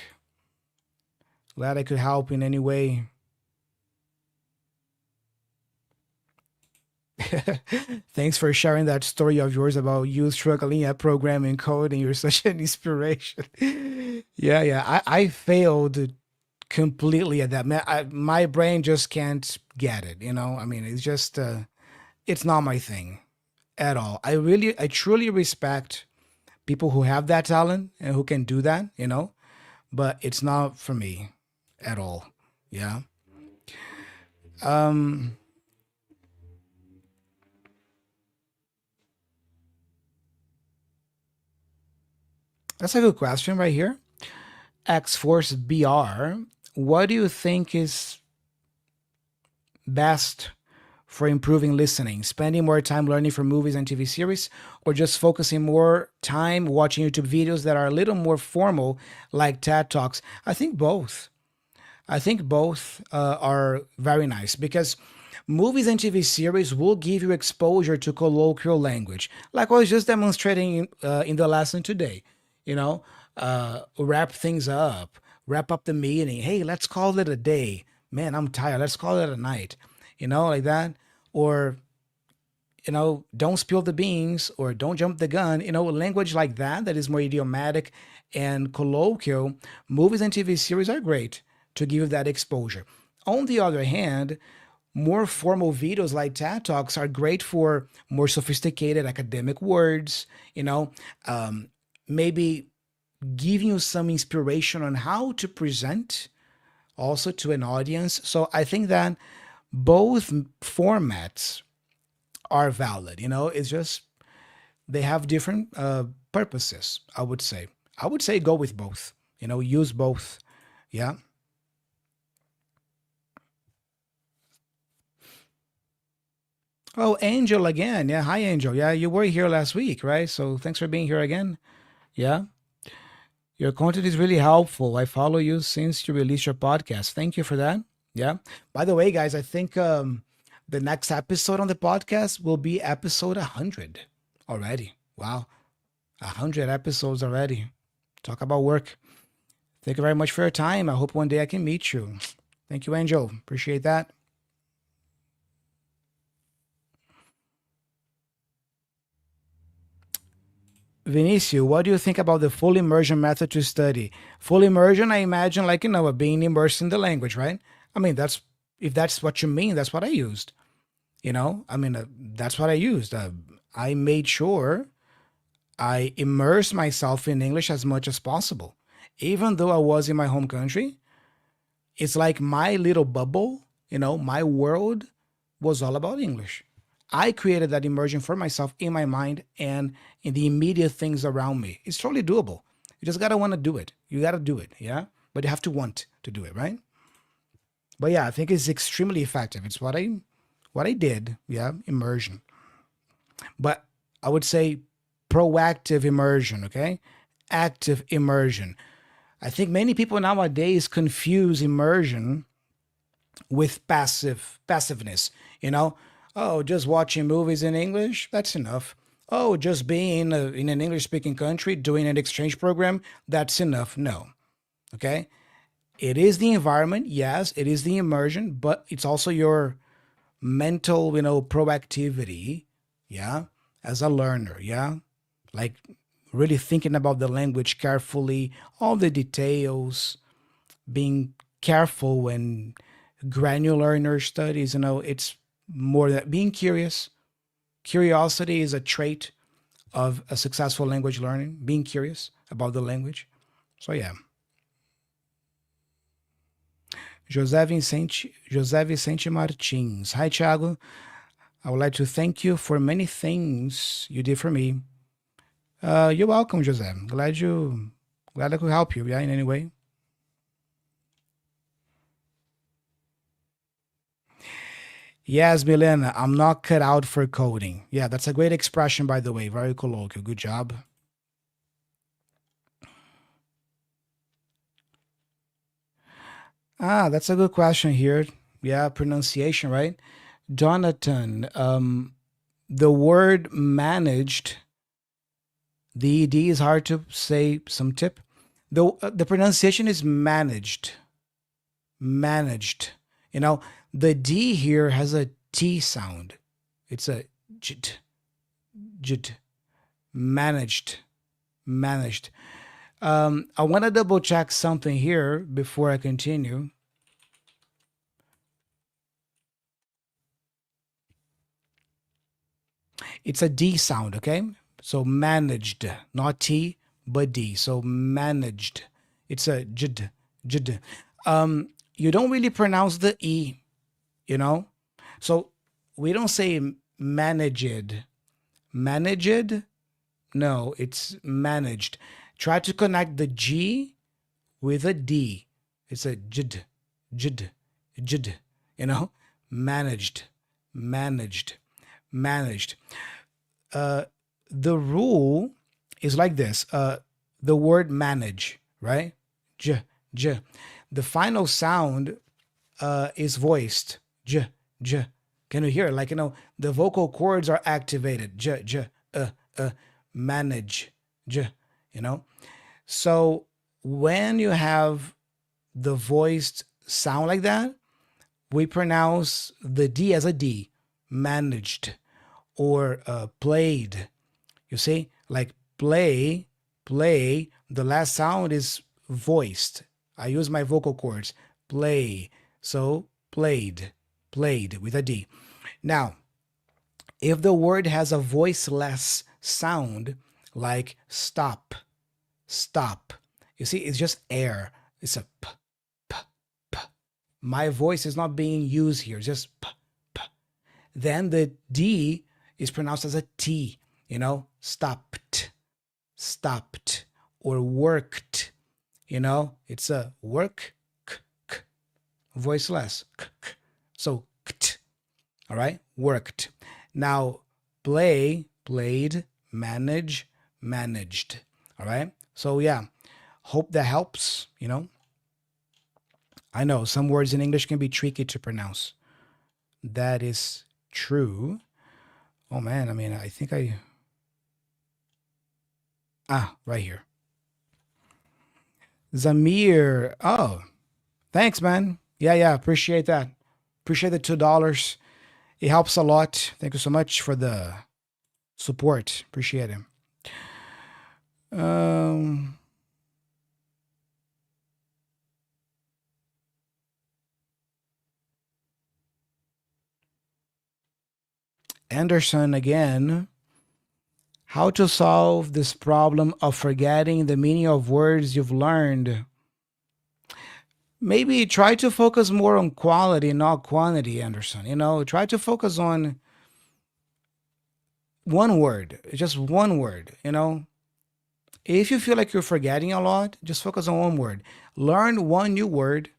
Glad I could help in any way. Thanks for sharing that story of yours about you struggling at programming code and you're such an inspiration. Yeah, yeah. I failed completely at that. My brain just can't get it, I mean, it's just it's not my thing at all. I truly respect people who have that talent and who can do that, but it's not for me at all. Yeah. Um that's a good question right here. X Force BR, what do you think is best for improving listening? Spending more time learning from movies and TV series, or just focusing more time watching YouTube videos that are a little more formal, like TED Talks? I think both. I think both are very nice because movies and TV series will give you exposure to colloquial language, like I was just demonstrating in the lesson today. You know, wrap things up, wrap up the meeting. Hey, let's call it a day. Man, I'm tired. Let's call it a night. Like that. Or don't spill the beans or don't jump the gun, language like that, that is more idiomatic and colloquial. Movies and TV series are great to give that exposure. On the other hand, more formal videos like TED Talks are great for more sophisticated academic words, maybe giving you some inspiration on how to present also to an audience. So I think that both formats are valid. It's just they have different purposes. I would say go with both. Use both. Yeah. Oh, Angel again. Yeah. Hi, Angel. Yeah, you were here last week, right? So thanks for being here again. Yeah. Your content is really helpful. I follow you since you released your podcast. Thank you for that. Yeah. By the way, guys, I think the next episode on the podcast will be episode 100 already. Wow. 100 episodes already. Talk about work. Thank you very much for your time. I hope one day I can meet you. Thank you, Angel. Appreciate that. Vinicio, what do you think about the full immersion method to study? Full immersion, I imagine, like, being immersed in the language, right? I mean, if that's what you mean, that's what I used. I mean, that's what I used. I made sure I immersed myself in English as much as possible. Even though I was in my home country, it's like my little bubble, my world was all about English. I created that immersion for myself in my mind and in the immediate things around me. It's totally doable. You just gotta want to do it. You gotta do it, yeah? But you have to want to do it, right? But yeah, I think it's extremely effective. It's what I did, yeah, immersion. But I would say proactive immersion, okay? Active immersion. I think many people nowadays confuse immersion with passiveness. You know, oh, just watching movies in English, that's enough. Oh, just being in an English speaking country doing an exchange program, that's enough. No. Okay. It is the environment, yes, it is the immersion, but it's also your mental, proactivity, yeah, as a learner, yeah, like really thinking about the language carefully, all the details, being careful when granular in your studies, it's more that being curious. Curiosity is a trait of a successful language learning, being curious about the language. So, yeah. José Vicente Martins. Hi, Thiago. I would like to thank you for many things you did for me. You're welcome, Jose. Glad I could help you, yeah, in any way. Yes, Milena, I'm not cut out for coding. Yeah, that's a great expression, by the way. Very colloquial. Good job. Ah, that's a good question here. Yeah, pronunciation, right? Jonathan, the word managed, the ED is hard to say. Some tip. The pronunciation is managed. Managed. The D here has a T sound. It's a jit, jit. Managed. Managed. I want to double check something here before I continue. It's a D sound, okay? So managed, not T, but D. So managed. It's a jid, jid. You don't really pronounce the E, you know? So we don't say managed. Managed? No, it's managed. Try to connect the G with a D. It's a jid, jid, jid, managed, managed, managed. The rule is like this. The word manage, right? J, j. The final sound is voiced. J, j. Can you hear it? Like, the vocal cords are activated. J, j, manage, j, you know? So when you have the voiced sound like that, we pronounce the D as a D, managed, or played. You see, like play, the last sound is voiced. I use my vocal cords, play. So played with a D. Now, if the word has a voiceless sound, like stop, you see, it's just air. It's a p, p, p. My voice is not being used here, it's just p, p. Then the D is pronounced as a T, stopped, or worked, it's a work, k, k, voiceless, k, k. So, kt, all right, worked. Now, played, manage, managed, all right? So, yeah, hope that helps, I know some words in English can be tricky to pronounce. That is true. Oh man, I think right here. Zamir. Oh, thanks, man. Yeah, appreciate that. Appreciate the $2. It helps a lot. Thank you so much for the support. Appreciate it. Um, Anderson again. How to solve this problem of forgetting the meaning of words you've learned? Maybe try to focus more on quality, not quantity, Anderson. Try to focus on one word, just one word. If you feel like you're forgetting a lot, just focus on one word. Learn one new word,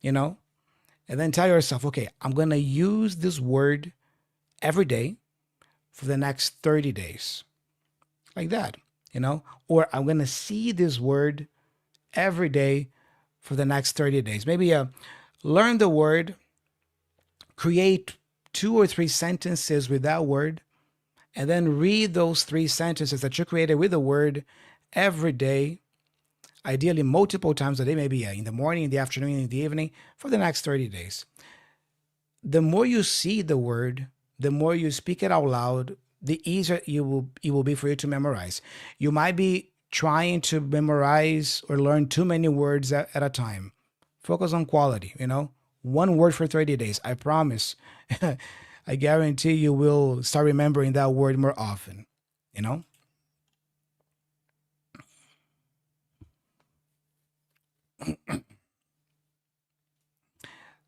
and then tell yourself, okay, I'm going to use this word every day for the next 30 days. Like that, or I'm going to see this word every day for the next 30 days. Maybe learn the word, create 2 or 3 sentences with that word, and then read those 3 sentences that you created with the word every day, ideally multiple times a day, maybe in the morning, in the afternoon, in the evening, for the next 30 days. The more you see the word, the more you speak it out loud, the easier it will be for you to memorize. You might be trying to memorize or learn too many words at a time. Focus on quality, one word for 30 days. I promise. I guarantee you will start remembering that word more often, you know?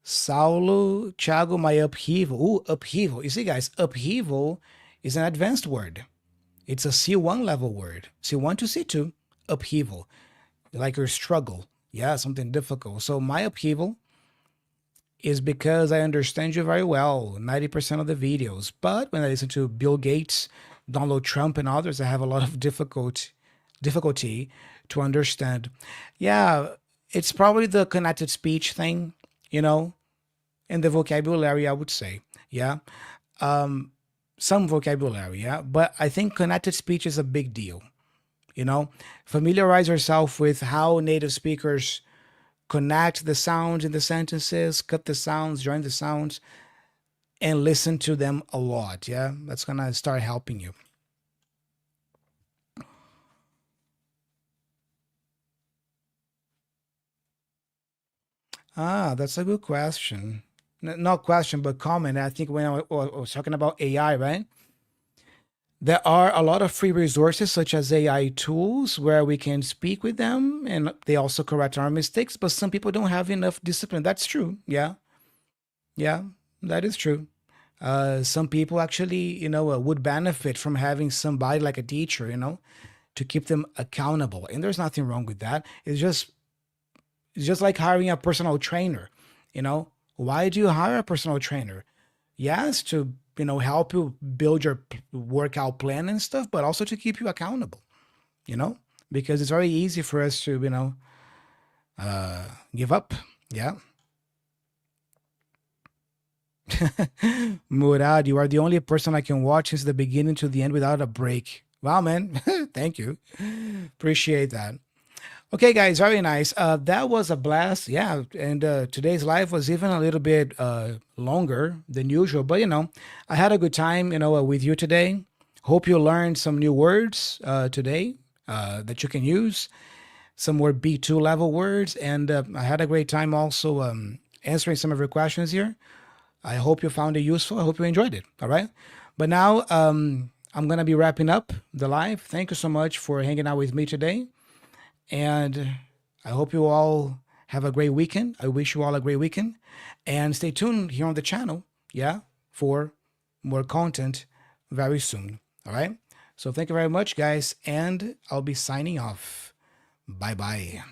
Saulo, Thiago, my upheaval. Ooh, upheaval. You see, guys, upheaval is an advanced word. It's a C1 level word. C1 to C2, upheaval. Like your struggle. Yeah, something difficult. So my upheaval is because I understand you very well, 90% of the videos. But when I listen to Bill Gates, Donald Trump, and others, I have a lot of difficulty to understand. Yeah, it's probably the connected speech thing, you know, and the vocabulary, I would say. Yeah. Some vocabulary, yeah. But I think connected speech is a big deal, you know. Familiarize yourself with how native speakers connect the sounds in the sentences, cut the sounds, join the sounds, and listen to them a lot. Yeah, that's gonna start helping you. Ah, that's a good question. Not question, but comment. I think when I was talking about AI, right? There are a lot of free resources such as AI tools where we can speak with them and they also correct our mistakes, but some people don't have enough discipline. That's true. Yeah. Yeah, that is true. Some people actually, would benefit from having somebody like a teacher, to keep them accountable. And there's nothing wrong with that. It's just like hiring a personal trainer. Why do you hire a personal trainer? Yes, to help you build your workout plan and stuff, but also to keep you accountable. You know, because it's very easy for us to give up. Yeah. Murad, you are the only person I can watch since the beginning to the end without a break. Wow, man. Thank you. Appreciate that. Okay, guys, very nice. That was a blast. Yeah. And today's live was even a little bit longer than usual, but I had a good time, with you today. Hope you learned some new words today that you can use, some more B2 level words. And I had a great time also answering some of your questions here. I hope you found it useful. I hope you enjoyed it. All right. But now I'm going to be wrapping up the live. Thank you so much for hanging out with me today. And I hope you all have a great weekend. I wish you all a great weekend. And stay tuned here on the channel, yeah, for more content very soon. All right. So thank you very much, guys. And I'll be signing off. Bye bye.